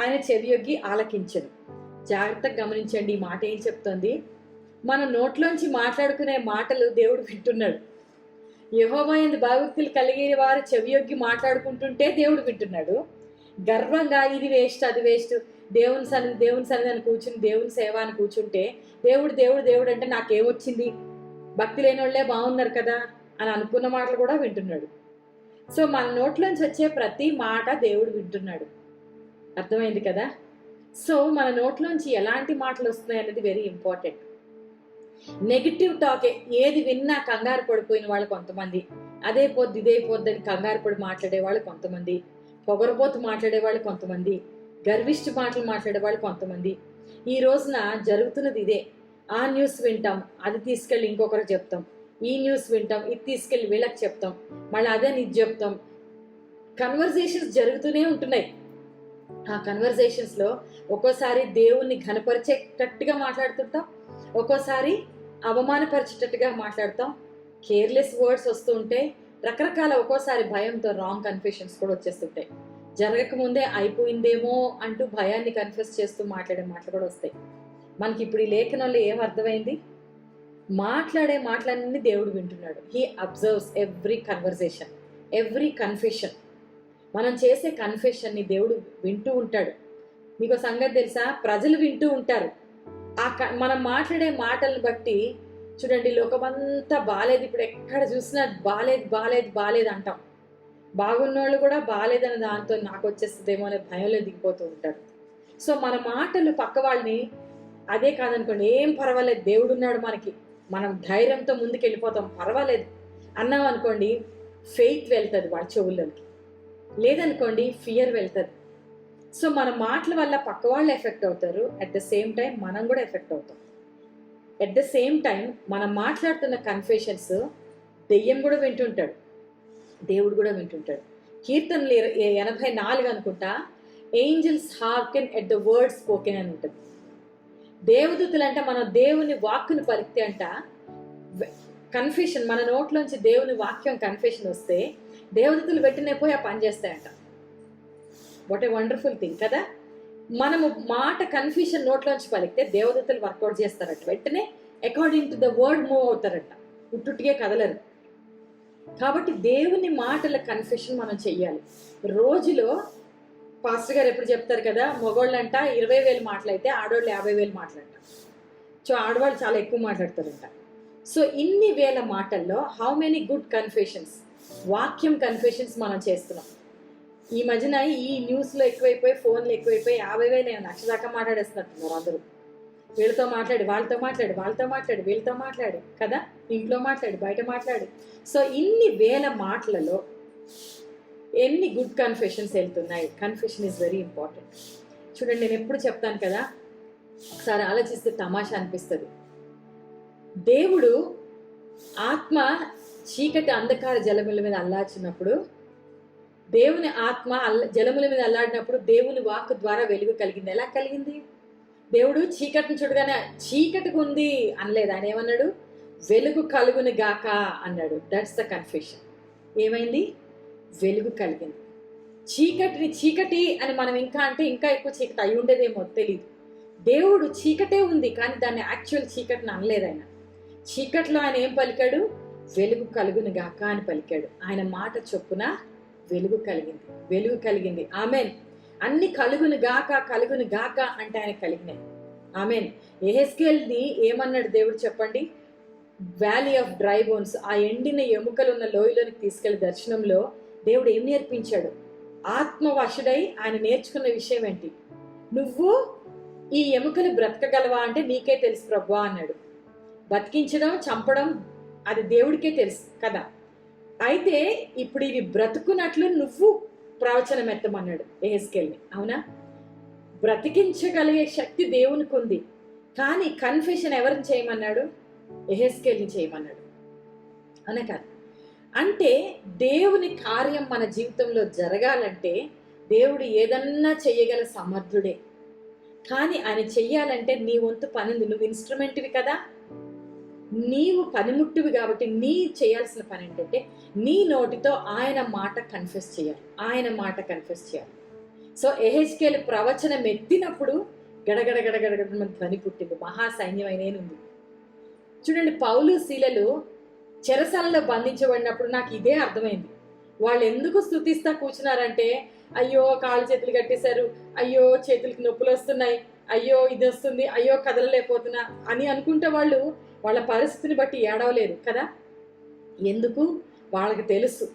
ఆయన చెవియొగ్గి ఆలకించెను. జాగ్రత్తగా గమనించండి, ఈ మాట ఏం చెప్తోంది? మన నోట్లోంచి మాట్లాడుకునే మాటలు దేవుడు వింటున్నాడు. యెహోవా యందు భయభక్తులు కలిగిన వారు చెవియొగ్గి మాట్లాడుకుంటుంటే దేవుడు వింటున్నాడు. గర్వంగా ఇది వేస్ట్ అది వేస్ట్, దేవుని సన్నిధి అని కూర్చుని దేవుని సేవ అని కూర్చుంటే దేవుడు దేవుడు దేవుడు అంటే నాకేమొచ్చింది, భక్తి లేని వాళ్ళే బాగున్నారు కదా అని అనుకున్న మాటలు కూడా వింటున్నాడు. సో మన నోట్లోంచి వచ్చే ప్రతి మాట దేవుడు వింటున్నాడు. అర్థమైంది కదా? సో మన నోట్లోంచి ఎలాంటి మాటలు వస్తున్నాయి అనేది వెరీ ఇంపార్టెంట్. నెగిటివ్ టాకే, ఏది విన్నా కంగారు పడిపోయిన వాళ్ళు కొంతమంది, అదే పొద్దు ఇదే పొద్దని కంగారు పడి మాట్లాడే వాళ్ళు కొంతమంది, పొగరబోతు మాట్లాడే వాళ్ళు కొంతమంది, గర్విష్టి మాటలు మాట్లాడే వాళ్ళు కొంతమంది. ఈ రోజున జరుగుతున్నది ఇదే. ఆ న్యూస్ వింటాం, అది తీసుకెళ్ళి ఇంకొకరికి చెప్తాం, ఈ న్యూస్ వింటాం, ఇది తీసుకెళ్ళి వీళ్ళకి చెప్తాం, మళ్ళీ అదే ఇది చెప్తాం. కన్వర్జేషన్స్ జరుగుతూనే ఉంటున్నాయి. ఆ కన్వర్జేషన్స్లో ఒక్కోసారి దేవుణ్ణి ఘనపరిచేటట్టుగా మాట్లాడుతుంటాం, ఒక్కోసారి అవమానపరిచేటట్టుగా మాట్లాడతాం, కేర్లెస్ వర్డ్స్ వస్తూ ఉంటే, రకరకాల ఒక్కోసారి భయంతో రాంగ్ కన్ఫెషన్స్ కూడా వచ్చేస్తుంటాయి. జరగకముందే అయిపోయిందేమో అంటూ భయాన్ని కన్ఫెస్ చేస్తూ మాట్లాడే మాటలు కూడా వస్తాయి. మనకి ఇప్పుడు ఈ లేఖనంలో ఏం అర్థమైంది? మాట్లాడే మాటలన్నీ దేవుడు వింటున్నాడు. He absorbs every conversation, every confession. మనం చేసే కన్ఫెషన్ని దేవుడు వింటూ ఉంటాడు. మీకు సంగతి తెలుసా? ప్రజలు వింటూ ఉంటారు. మనం మాట్లాడే మాటలను బట్టి చూడండి, లోకమంతా బాలేదు, ఇప్పుడు ఎక్కడ చూసినా బాలేదు బాలేదు బాలేదు అంటాం. బాగున్నోళ్ళు కూడా బాలేదన్న దాంతో నాకు వచ్చేస్తుందేమో అనే భయంలో దిగిపోతూ ఉంటారు. సో మన మాటలు పక్క వాళ్ళని, అదే కాదనుకోండి, ఏం పర్వాలేదు దేవుడు ఉన్నాడు మనకి, మనం ధైర్యంతో ముందుకు వెళ్ళిపోతాం, పర్వాలేదు అన్నాం అనుకోండి, ఫెయిత్ వెళ్తుంది వాళ్ళ చెవుల్లోకి. లేదనుకోండి ఫియర్ వెళ్తుంది. సో మన మాటల వల్ల పక్క వాళ్ళు ఎఫెక్ట్ అవుతారు, అట్ ద సేమ్ టైం మనం కూడా ఎఫెక్ట్ అవుతాం. ఎట్ ద సేమ్ టైం మనం మాట్లాడుతున్న కన్ఫెషన్స్ దెయ్యం కూడా వింటుంటాడు, దేవుడు కూడా వింటుంటాడు. కీర్తనలు 84 అనుకుంటా, angels hearken at the word spoken అని ఉంటుంది. దేవదూతలు అంటే మనం దేవుని వాక్కును పలికితే అంట, కన్ఫెషన్ మన నోట్లోంచి దేవుని వాక్యం కన్ఫెషన్ వస్తే దేవదూతలు వెంటనే పోయి ఆ పని చేస్తాయంట. వాట్ ఏ వండర్ఫుల్ థింగ్ కదా! మనము మాట కన్ఫ్యూషన్ నోట్లోంచి పలికితే దేవదూతలు వర్కౌట్ చేస్తారట, వెంటనే according to the word move అవుతారట, ఉట్టుటిగే కదలరు. కాబట్టి దేవుని మాటల కన్ఫెషన్ మనం చెయ్యాలి. రోజులో పాస్టర్ గారు ఎప్పుడు చెప్తారు కదా, మగోళ్ళంట 20,000 మాటలైతే ఆడవాళ్ళు 50,000 మాటలంట. సో ఆడవాళ్ళు చాలా ఎక్కువ మాట్లాడతారంట. సో ఇన్ని వేల మాటల్లో హౌ మెనీ గుడ్ కన్ఫెషన్స్, వాక్యం కన్ఫెషన్స్ మనం చేస్తున్నాం. ఈ మధ్యన ఈ న్యూస్లో ఎక్కువైపోయి, ఫోన్లు ఎక్కువైపోయి 50,000 లక్ష దాకా మాట్లాడేస్తున్నట్టున్నారు అందరూ. వీళ్ళతో మాట్లాడి, వాళ్ళతో మాట్లాడి, వాళ్ళతో మాట్లాడి, వీళ్ళతో మాట్లాడి కదా, ఇంట్లో మాట్లాడి, బయట మాట్లాడి. సో ఇన్ని వేల మాటలలో ఎన్ని గుడ్ కన్ఫెషన్స్ వెళ్తున్నాయి? Confession is very important. చూడండి, నేను ఎప్పుడు చెప్తాను కదా, ఒకసారి ఆలోచిస్తే తమాషా అనిపిస్తుంది. దేవుడు ఆత్మ చీకటి అంధకార జలముల మీద అల్లార్చినప్పుడు, దేవుని ఆత్మ జలముల మీద అల్లాడినప్పుడు దేవుని వాక్కు ద్వారా వెలుగు కలిగింది. ఎలా కలిగింది? దేవుడు చీకటిని చూడగానే చీకటిగా ఉంది అనలేదు, ఆయన ఏమన్నాడు? వెలుగు కలుగుని గాక అన్నాడు. That's the confession. ఏమైంది? వెలుగు కలిగింది. చీకటిని చీకటి అని మనం ఇంకా అంటే ఇంకా ఎక్కువ చీకటి అయి ఉండేదేమో తెలియదు. దేవుడు చీకటే ఉంది కానీ దాన్ని యాక్చువల్ చీకటిని అనలేదు ఆయన. చీకట్లో ఆయన ఏం పలికాడు? వెలుగు కలుగుని గాక అని పలికాడు. ఆయన మాట చొప్పున వెలుగు కలిగింది, వెలుగు కలిగింది. ఆమెన్. అన్ని కలుగుని గాక అంటే ఆయన కలిగినాయి. ఆమెన్. యెహెజ్కేల్ని ఏమన్నాడు దేవుడు చెప్పండి? వ్యాలీ ఆఫ్ డ్రై బోన్స్, ఆ ఎండిన ఎముకలు ఉన్న లోయలోనికి తీసుకెళ్లి దర్శనంలో దేవుడు ఏం నేర్పించాడు? ఆత్మవశుడై ఆయన నేర్చుకున్న విషయం ఏంటి? నువ్వు ఈ ఎముకలు బ్రతకగలవా అంటే నీకే తెలుసు ప్రభువా అన్నాడు. బతికించడం, చంపడం అది దేవుడికే తెలుసు కదా. అయితే ఇప్పుడు ఇవి బ్రతుకున్నట్లు నువ్వు ప్రవచనం ఎత్తమన్నాడు యెహెజ్కేల్ని. అవునా? బ్రతికించగలిగే శక్తి దేవునికి ఉంది, కానీ కన్ఫెషన్ ఎవరిని చేయమన్నాడు? యెహెజ్కేల్ని చేయమన్నాడు. అవునా కాదు? అంటే దేవుని కార్యం మన జీవితంలో జరగాలంటే దేవుడు ఏదన్నా చెయ్యగల సమర్థుడే. కానీ ఆయన చెయ్యాలంటే నీ వంతు పని ఉంది. నువ్వు ఇన్స్ట్రుమెంట్వి కదా. నీవు పనిముట్టువి కాబట్టి నీ చేయాల్సిన పని ఏంటంటే నీ నోటితో ఆయన మాట కన్ఫెస్ చేయాలి, ఆయన మాట కన్ఫెస్ చేయాలి. సో ఎహెజ్కేలు ప్రవచనం ఎత్తినప్పుడు గడగడ గడగడ ధ్వని పుట్టింది, మహాసైన్యం అయినేనుంది. చూడండి, పౌలు శీలలు చెరసాలలో బంధించబడినప్పుడు నాకు ఇదే అర్థమైంది. వాళ్ళు ఎందుకు స్తుతిస్తా కూర్చున్నారంటే, అయ్యో కాళ్ళు చేతులు కట్టేశారు, అయ్యో చేతులకి నొప్పులు వస్తున్నాయి, అయ్యో ఇది వస్తుంది, అయ్యో కదలలేకపోతున్నా అని అనుకుంటే వాళ్ళు వాళ్ళ పరిస్థితిని బట్టి ఏడవలేదు కదా. ఎందుకు? వాళ్ళకి తెలుసు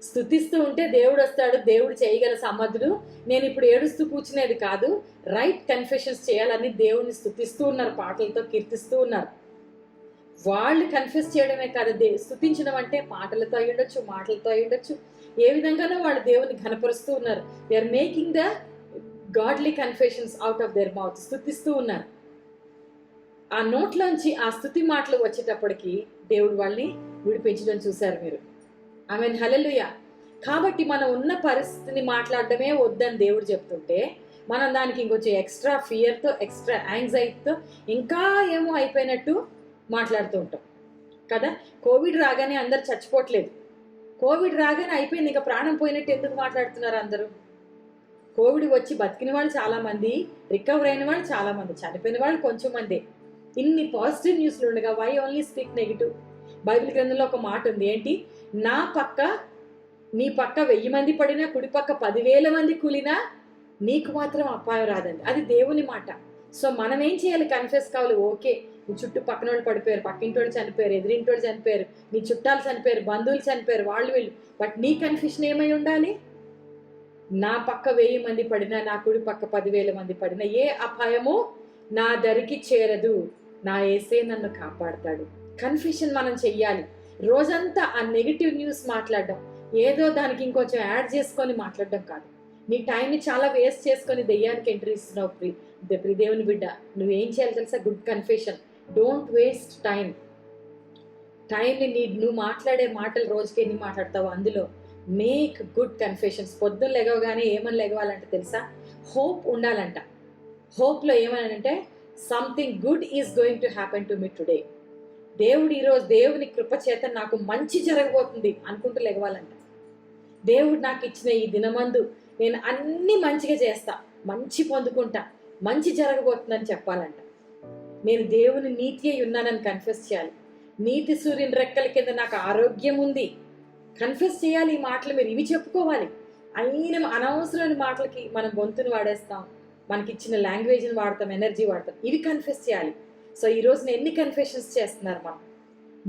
స్తుతిస్తూ ఉంటే దేవుడు వస్తాడు, దేవుడు చేయగల సమర్థుడు, నేను ఇప్పుడు ఏడుస్తూ కూర్చునేది కాదు, రైట్ కన్ఫెషన్స్ చేయాలని దేవుడిని స్తుతిస్తూ ఉన్నారు, పాటలతో కీర్తిస్తూ ఉన్నారు. వాళ్ళు కన్ఫెస్ చేయడమే కాదు, స్తుతించడం అంటే పాటలతో అయి ఉండొచ్చు, మాటలతో అయి ఉండొచ్చు, ఏ విధంగానో వాళ్ళు దేవుని ఘనపరుస్తూ ఉన్నారు. They are making the godly confessions out of their mouth. స్తుతిస్తూ ఉన్నారు. ఆ నోట్లోంచి ఆ స్తుతి మాటలు వచ్చేటప్పటికి దేవుడు వాళ్ళని విడిపించడం చూశారు మీరు. ఆమేన్, హల్లెలూయా. కాబట్టి మనం ఉన్న పరిస్థితిని మాట్లాడడమే వద్దని దేవుడు చెప్తుంటే మనం దానికి ఇంకొంచెం ఎక్స్ట్రా ఫియర్తో, ఎక్స్ట్రా యాంగ్జైటీతో ఇంకా ఏమో అయిపోయినట్టు మాట్లాడుతూ ఉంటాం కదా. కోవిడ్ రాగానే అందరు చచ్చిపోవట్లేదు, కోవిడ్ రాగానే అయిపోయింది ఇంకా ప్రాణం పోయినట్టు ఎందుకు మాట్లాడుతున్నారు అందరూ? కోవిడ్ వచ్చి బతికిన వాళ్ళు చాలామంది, రికవర్ అయిన వాళ్ళు చాలామంది, చనిపోయిన వాళ్ళు కొంచెం మంది. ఇన్ని పాజిటివ్ న్యూస్లు ఉండగా why only speak negative? Bible గ్రంథంలో ఒక మాట ఉంది, ఏంటి? నా పక్క నీ పక్క 1000 మంది పడినా, కుడి పక్క 10,000 మంది కూలినా నీకు మాత్రం అపాయం రాదండి. అది దేవుని మాట. సో మనం ఏం చేయాలి? కన్ఫెస్ కావాలి. ఓకే, నీ చుట్టూ పక్కన వాళ్ళు పడిపోయారు, పక్కింటోళ్ళు చనిపోయారు, ఎదిరింటోళ్ళు చనిపోయారు, నీ చుట్టాలు చనిపోయారు, బంధువులు చనిపోయారు, వాళ్ళు వీళ్ళు. బట్ నీ కన్ఫెషన్ ఏమై ఉండాలి? నా పక్క 1000 మంది పడినా, నా కుడి పక్క 10,000 మంది పడినా ఏ అపాయము నా దరికి చేరదు, నా యేసే నన్ను కాపాడతాడు. కన్ఫెషన్ మనం చెయ్యాలి. రోజంతా ఆ నెగిటివ్ న్యూస్ మాట్లాడడం, ఏదో దానికి ఇంకొంచెం యాడ్ చేసుకొని మాట్లాడడం కాదు. నీ టైంని చాలా వేస్ట్ చేసుకొని దెయ్యానికి ఎంట్రీ ఇస్తున్నావు. దేవుని బిడ్డ, నువ్వేం చేయాలి తెలుసా? Good confession. డోంట్ వేస్ట్ టైంని నువ్వు మాట్లాడే మాటలు రోజుకి ఎన్ని మాట్లాడతావు అందులో మేక్ గుడ్ కన్ఫెషన్స్. పొద్దున్న లెగవగానే ఏమని లెగవాలంటే తెలుసా? హోప్ ఉండాలంట. హోప్లో ఏమనంటే something good is going to happen to me today. దేవుడు ఈరోజు దేవుని కృప చేత నాకు మంచి జరగబోతుంది అనుకుంటూ లెగవాలంట. దేవుడు నాకు ఇచ్చిన ఈ దినమందు నేను అన్ని మంచిగా చేస్తా, మంచి పొందుకుంటా, మంచి జరగబోతుందని చెప్పాలంట. నేను దేవుని నీతి అయి ఉన్నానని కన్ఫెస్ చేయాలి. నీతి సూర్యుని రెక్కల కింద నాకు ఆరోగ్యం ఉంది కన్ఫెస్ చేయాలి. ఈ మాటలు మీరు ఇవి చెప్పుకోవాలి. అయిన అనవసరమైన మాటలకి మనం గొంతుని వాడేస్తాం, మనకి ఇచ్చిన లాంగ్వేజ్ని వాడతాం, ఎనర్జీ వాడతాం. ఇవి కన్ఫెస్ చేయాలి. సో ఈరోజు ఎన్ని కన్ఫెషన్స్ చేస్తున్నారు మనం?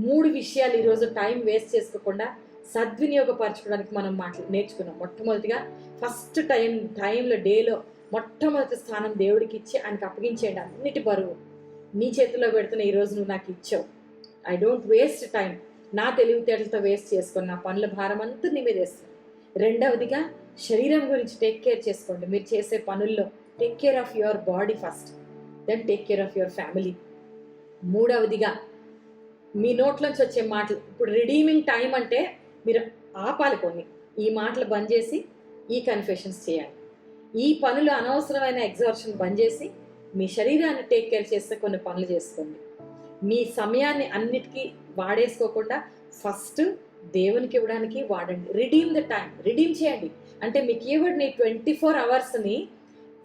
3 విషయాలు ఈరోజు టైం వేస్ట్ చేసుకోకుండా సద్వినియోగపరచుకోవడానికి మనం నేర్చుకున్నాం. మొట్టమొదటిగా ఫస్ట్ టైంలో డేలో మొట్టమొదటి స్థానం దేవుడికి ఇచ్చి ఆయనకు అప్పగించేయండి. అన్నిటి బరువు నీ చేతిలో పెడుతున్న ఈరోజు నువ్వు నాకు ఇచ్చావు. I don't waste time. నా తెలివితేటలతో వేస్ట్ చేసుకొని నా పనుల భారం అంతా నీ మీద వేస్తాను. రెండవదిగా శరీరం గురించి టేక్ కేర్ చేసుకోండి. మీరు చేసే పనుల్లో take care of your body first, then take care of your family. మూడవదిగా మీ నోట్లోంచి వచ్చే మాటలు, ఇప్పుడు రిడీమింగ్ టైం అంటే మీరు ఆపాలి కొన్ని. ఈ మాటలు బంద్ చేసి ఈ కన్ఫెషన్స్ చేయాలి. ఈ పనులు అనవసరమైన ఎగ్జార్షన్ బంద్ చేసి మీ శరీరాన్ని టేక్ కేర్ చేస్తే కొన్ని పనులు చేసుకోండి. మీ సమయాన్ని అన్నిటికీ వాడేసుకోకుండా ఫస్ట్ దేవునికి ఇవ్వడానికి వాడండి. Redeem the time. రిడీమ్ చేయండి అంటే మీకు ఇవ్వబడిన 24 అవర్స్ని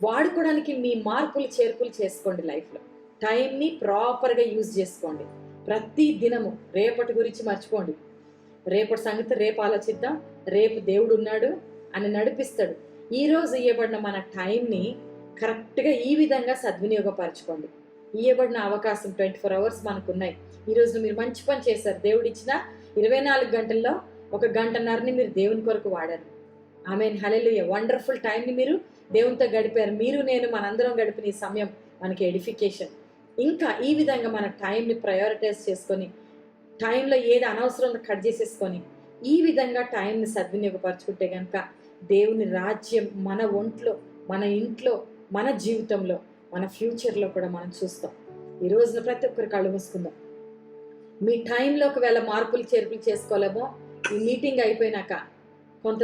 వాడుకోవడానికి మీ మార్పులు చేర్పులు చేసుకోండి. లైఫ్లో టైంని ప్రాపర్గా యూజ్ చేసుకోండి. ప్రతి దినము రేపటి గురించి మర్చిపోండి. రేపటి సంగతి రేపు ఆలోచిద్దాం. రేపు దేవుడు ఉన్నాడు అని నడిపిస్తాడు. ఈరోజు ఇవ్వబడిన మన టైంని కరెక్ట్గా ఈ విధంగా సద్వినియోగపరచుకోండి. ఇవ్వబడిన అవకాశం 24 అవర్స్ మనకు ఉన్నాయి. ఈరోజు మీరు మంచి పని చేశారు. దేవుడు ఇచ్చిన 24 గంటల్లో 1 గంటన్నరని మీరు దేవుని కొరకు వాడారు. ఆమేన్, హల్లెలూయా. వండర్ఫుల్ టైంని మీరు దేవునితో గడిపారు. మీరు నేను మనందరం గడిపిన ఈ సమయం మనకి ఎడిఫికేషన్. ఇంకా ఈ విధంగా మన టైంని ప్రయారిటైజ్ చేసుకొని, టైంలో ఏది అనవసరం కట్ చేసేసుకొని ఈ విధంగా టైంని సద్వినియోగపరచుకుంటే కనుక దేవుని రాజ్యం మన ఒంట్లో, మన ఇంట్లో, మన జీవితంలో, మన ఫ్యూచర్లో కూడా మనం చూస్తాం. ఈ రోజున ప్రతి ఒక్కరి కళ్ళు మూసుకుందాం. మీ టైంలో ఒకవేళ మార్పులు చేర్పులు చేసుకోలేమో ఈ మీటింగ్ అయిపోయినాక కొంత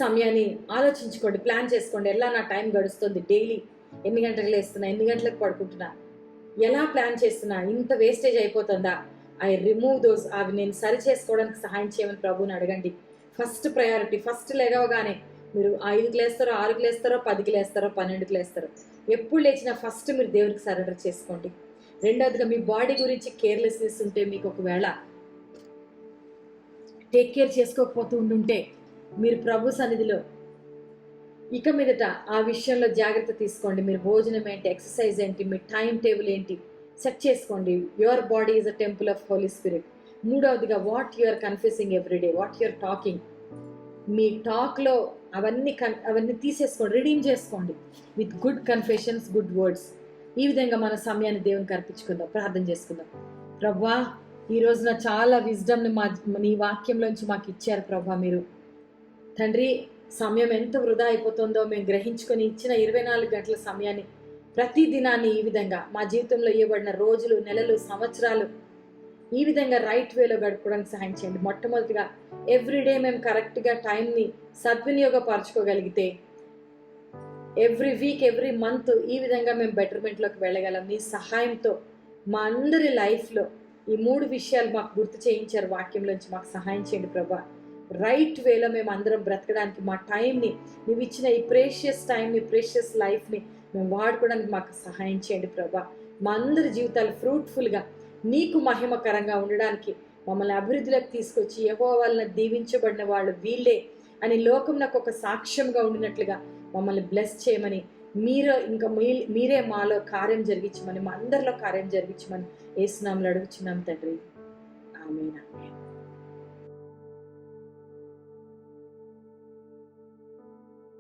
సమయాన్ని ఆలోచించుకోండి, ప్లాన్ చేసుకోండి. ఎలా నా టైం గడుస్తుంది, డైలీ ఎన్ని గంటలకు లేస్తున్నా, ఎన్ని గంటలకు పడుకుంటున్నా, ఎలా ప్లాన్ చేస్తున్నా, ఇంత వేస్టేజ్ అయిపోతుందా, ఐ రిమూవ్ దోస్, అవి నేను సరి చేసుకోవడానికి సహాయం చేయమని ప్రభువుని అడగండి. ఫస్ట్ ప్రయారిటీ, ఫస్ట్ లేవగానే మీరు 5కి లేస్తారో, 6కి లేస్తారో, 10కి లేస్తారో, 12కి లేస్తారో, ఎప్పుడు లేచినా ఫస్ట్ మీరు దేవుడికి సరెండర్ చేసుకోండి. రెండవదిగా మీ బాడీ గురించి కేర్లెస్నెస్ ఉంటే, మీకు ఒకవేళ టేక్ కేర్ చేసుకోకపోతూ ఉండుంటే, మీరు ప్రభు సన్నిధిలో ఇక మీదట ఆ విషయంలో జాగ్రత్త తీసుకోండి. మీరు భోజనం ఏంటి, ఎక్సర్సైజ్ ఏంటి, మీ టైం టేబుల్ ఏంటి సెట్ చేసుకోండి. Your body is a temple of Holy Spirit. మూడవదిగా what you are confusing everyday, what you are talking, మీ టాక్లో అవన్నీ తీసేసుకోండి, రిడీమ్ చేసుకోండి with good confessions, good words. ఈ విధంగా మన సమయాన్ని దేవునికి అర్పించుకుందాం, ప్రార్థన చేసుకుందాం. ప్రభా, ఈ రోజున చాలా విజ్డమ్ని నీ వాక్యంలోంచి మాకు ఇచ్చారు ప్రభా. మీరు తండ్రి, సమయం ఎంత వృధా అయిపోతుందో మేము గ్రహించుకొని ఇచ్చిన 24 గంటల సమయాన్ని, ప్రతి దినాన్ని ఈ విధంగా మా జీవితంలో ఇవ్వబడిన రోజులు, నెలలు, సంవత్సరాలు ఈ విధంగా రైట్ వేలో గడుపుకోవడానికి సహాయం చేయండి. మొట్టమొదటిగా ఎవ్రీడే మేము కరెక్ట్గా టైంని సద్వినియోగపరచుకోగలిగితే, ఎవ్రీ వీక్, ఎవ్రీ మంత్ ఈ విధంగా మేము బెటర్మెంట్లోకి వెళ్ళగలం. మీ సహాయంతో మా అందరి లైఫ్లో ఈ 3 విషయాలు మాకు గుర్తు చేయించారు వాక్యంలోంచి. మాకు సహాయం చేయండి ప్రభా. రైట్ వేలో మేము అందరం బ్రతకడానికి మా టైంని, నువ్వు ఇచ్చిన ఈ ప్రేషియస్ టైంని, ప్రేషియస్ లైఫ్ని మేము వాడుకోవడానికి మాకు సహాయం చేయండి ప్రభా. మా అందరి జీవితాలు ఫ్రూట్ఫుల్గా నీకు మహిమకరంగా ఉండడానికి మమ్మల్ని అభివృద్ధిలోకి తీసుకొచ్చి, యెహోవా వలన దీవించబడిన వాళ్ళు వీళ్ళే అని లోకం నాకు ఒక సాక్ష్యంగా ఉండినట్లుగా మమ్మల్ని బ్లెస్ చేయమని, మీరే మాలో కార్యం జరిగించమని, మా అందరిలో కార్యం జరిగించమని యేసు నామములో అడుగుచున్నాం తండ్రి. ఆమేన్.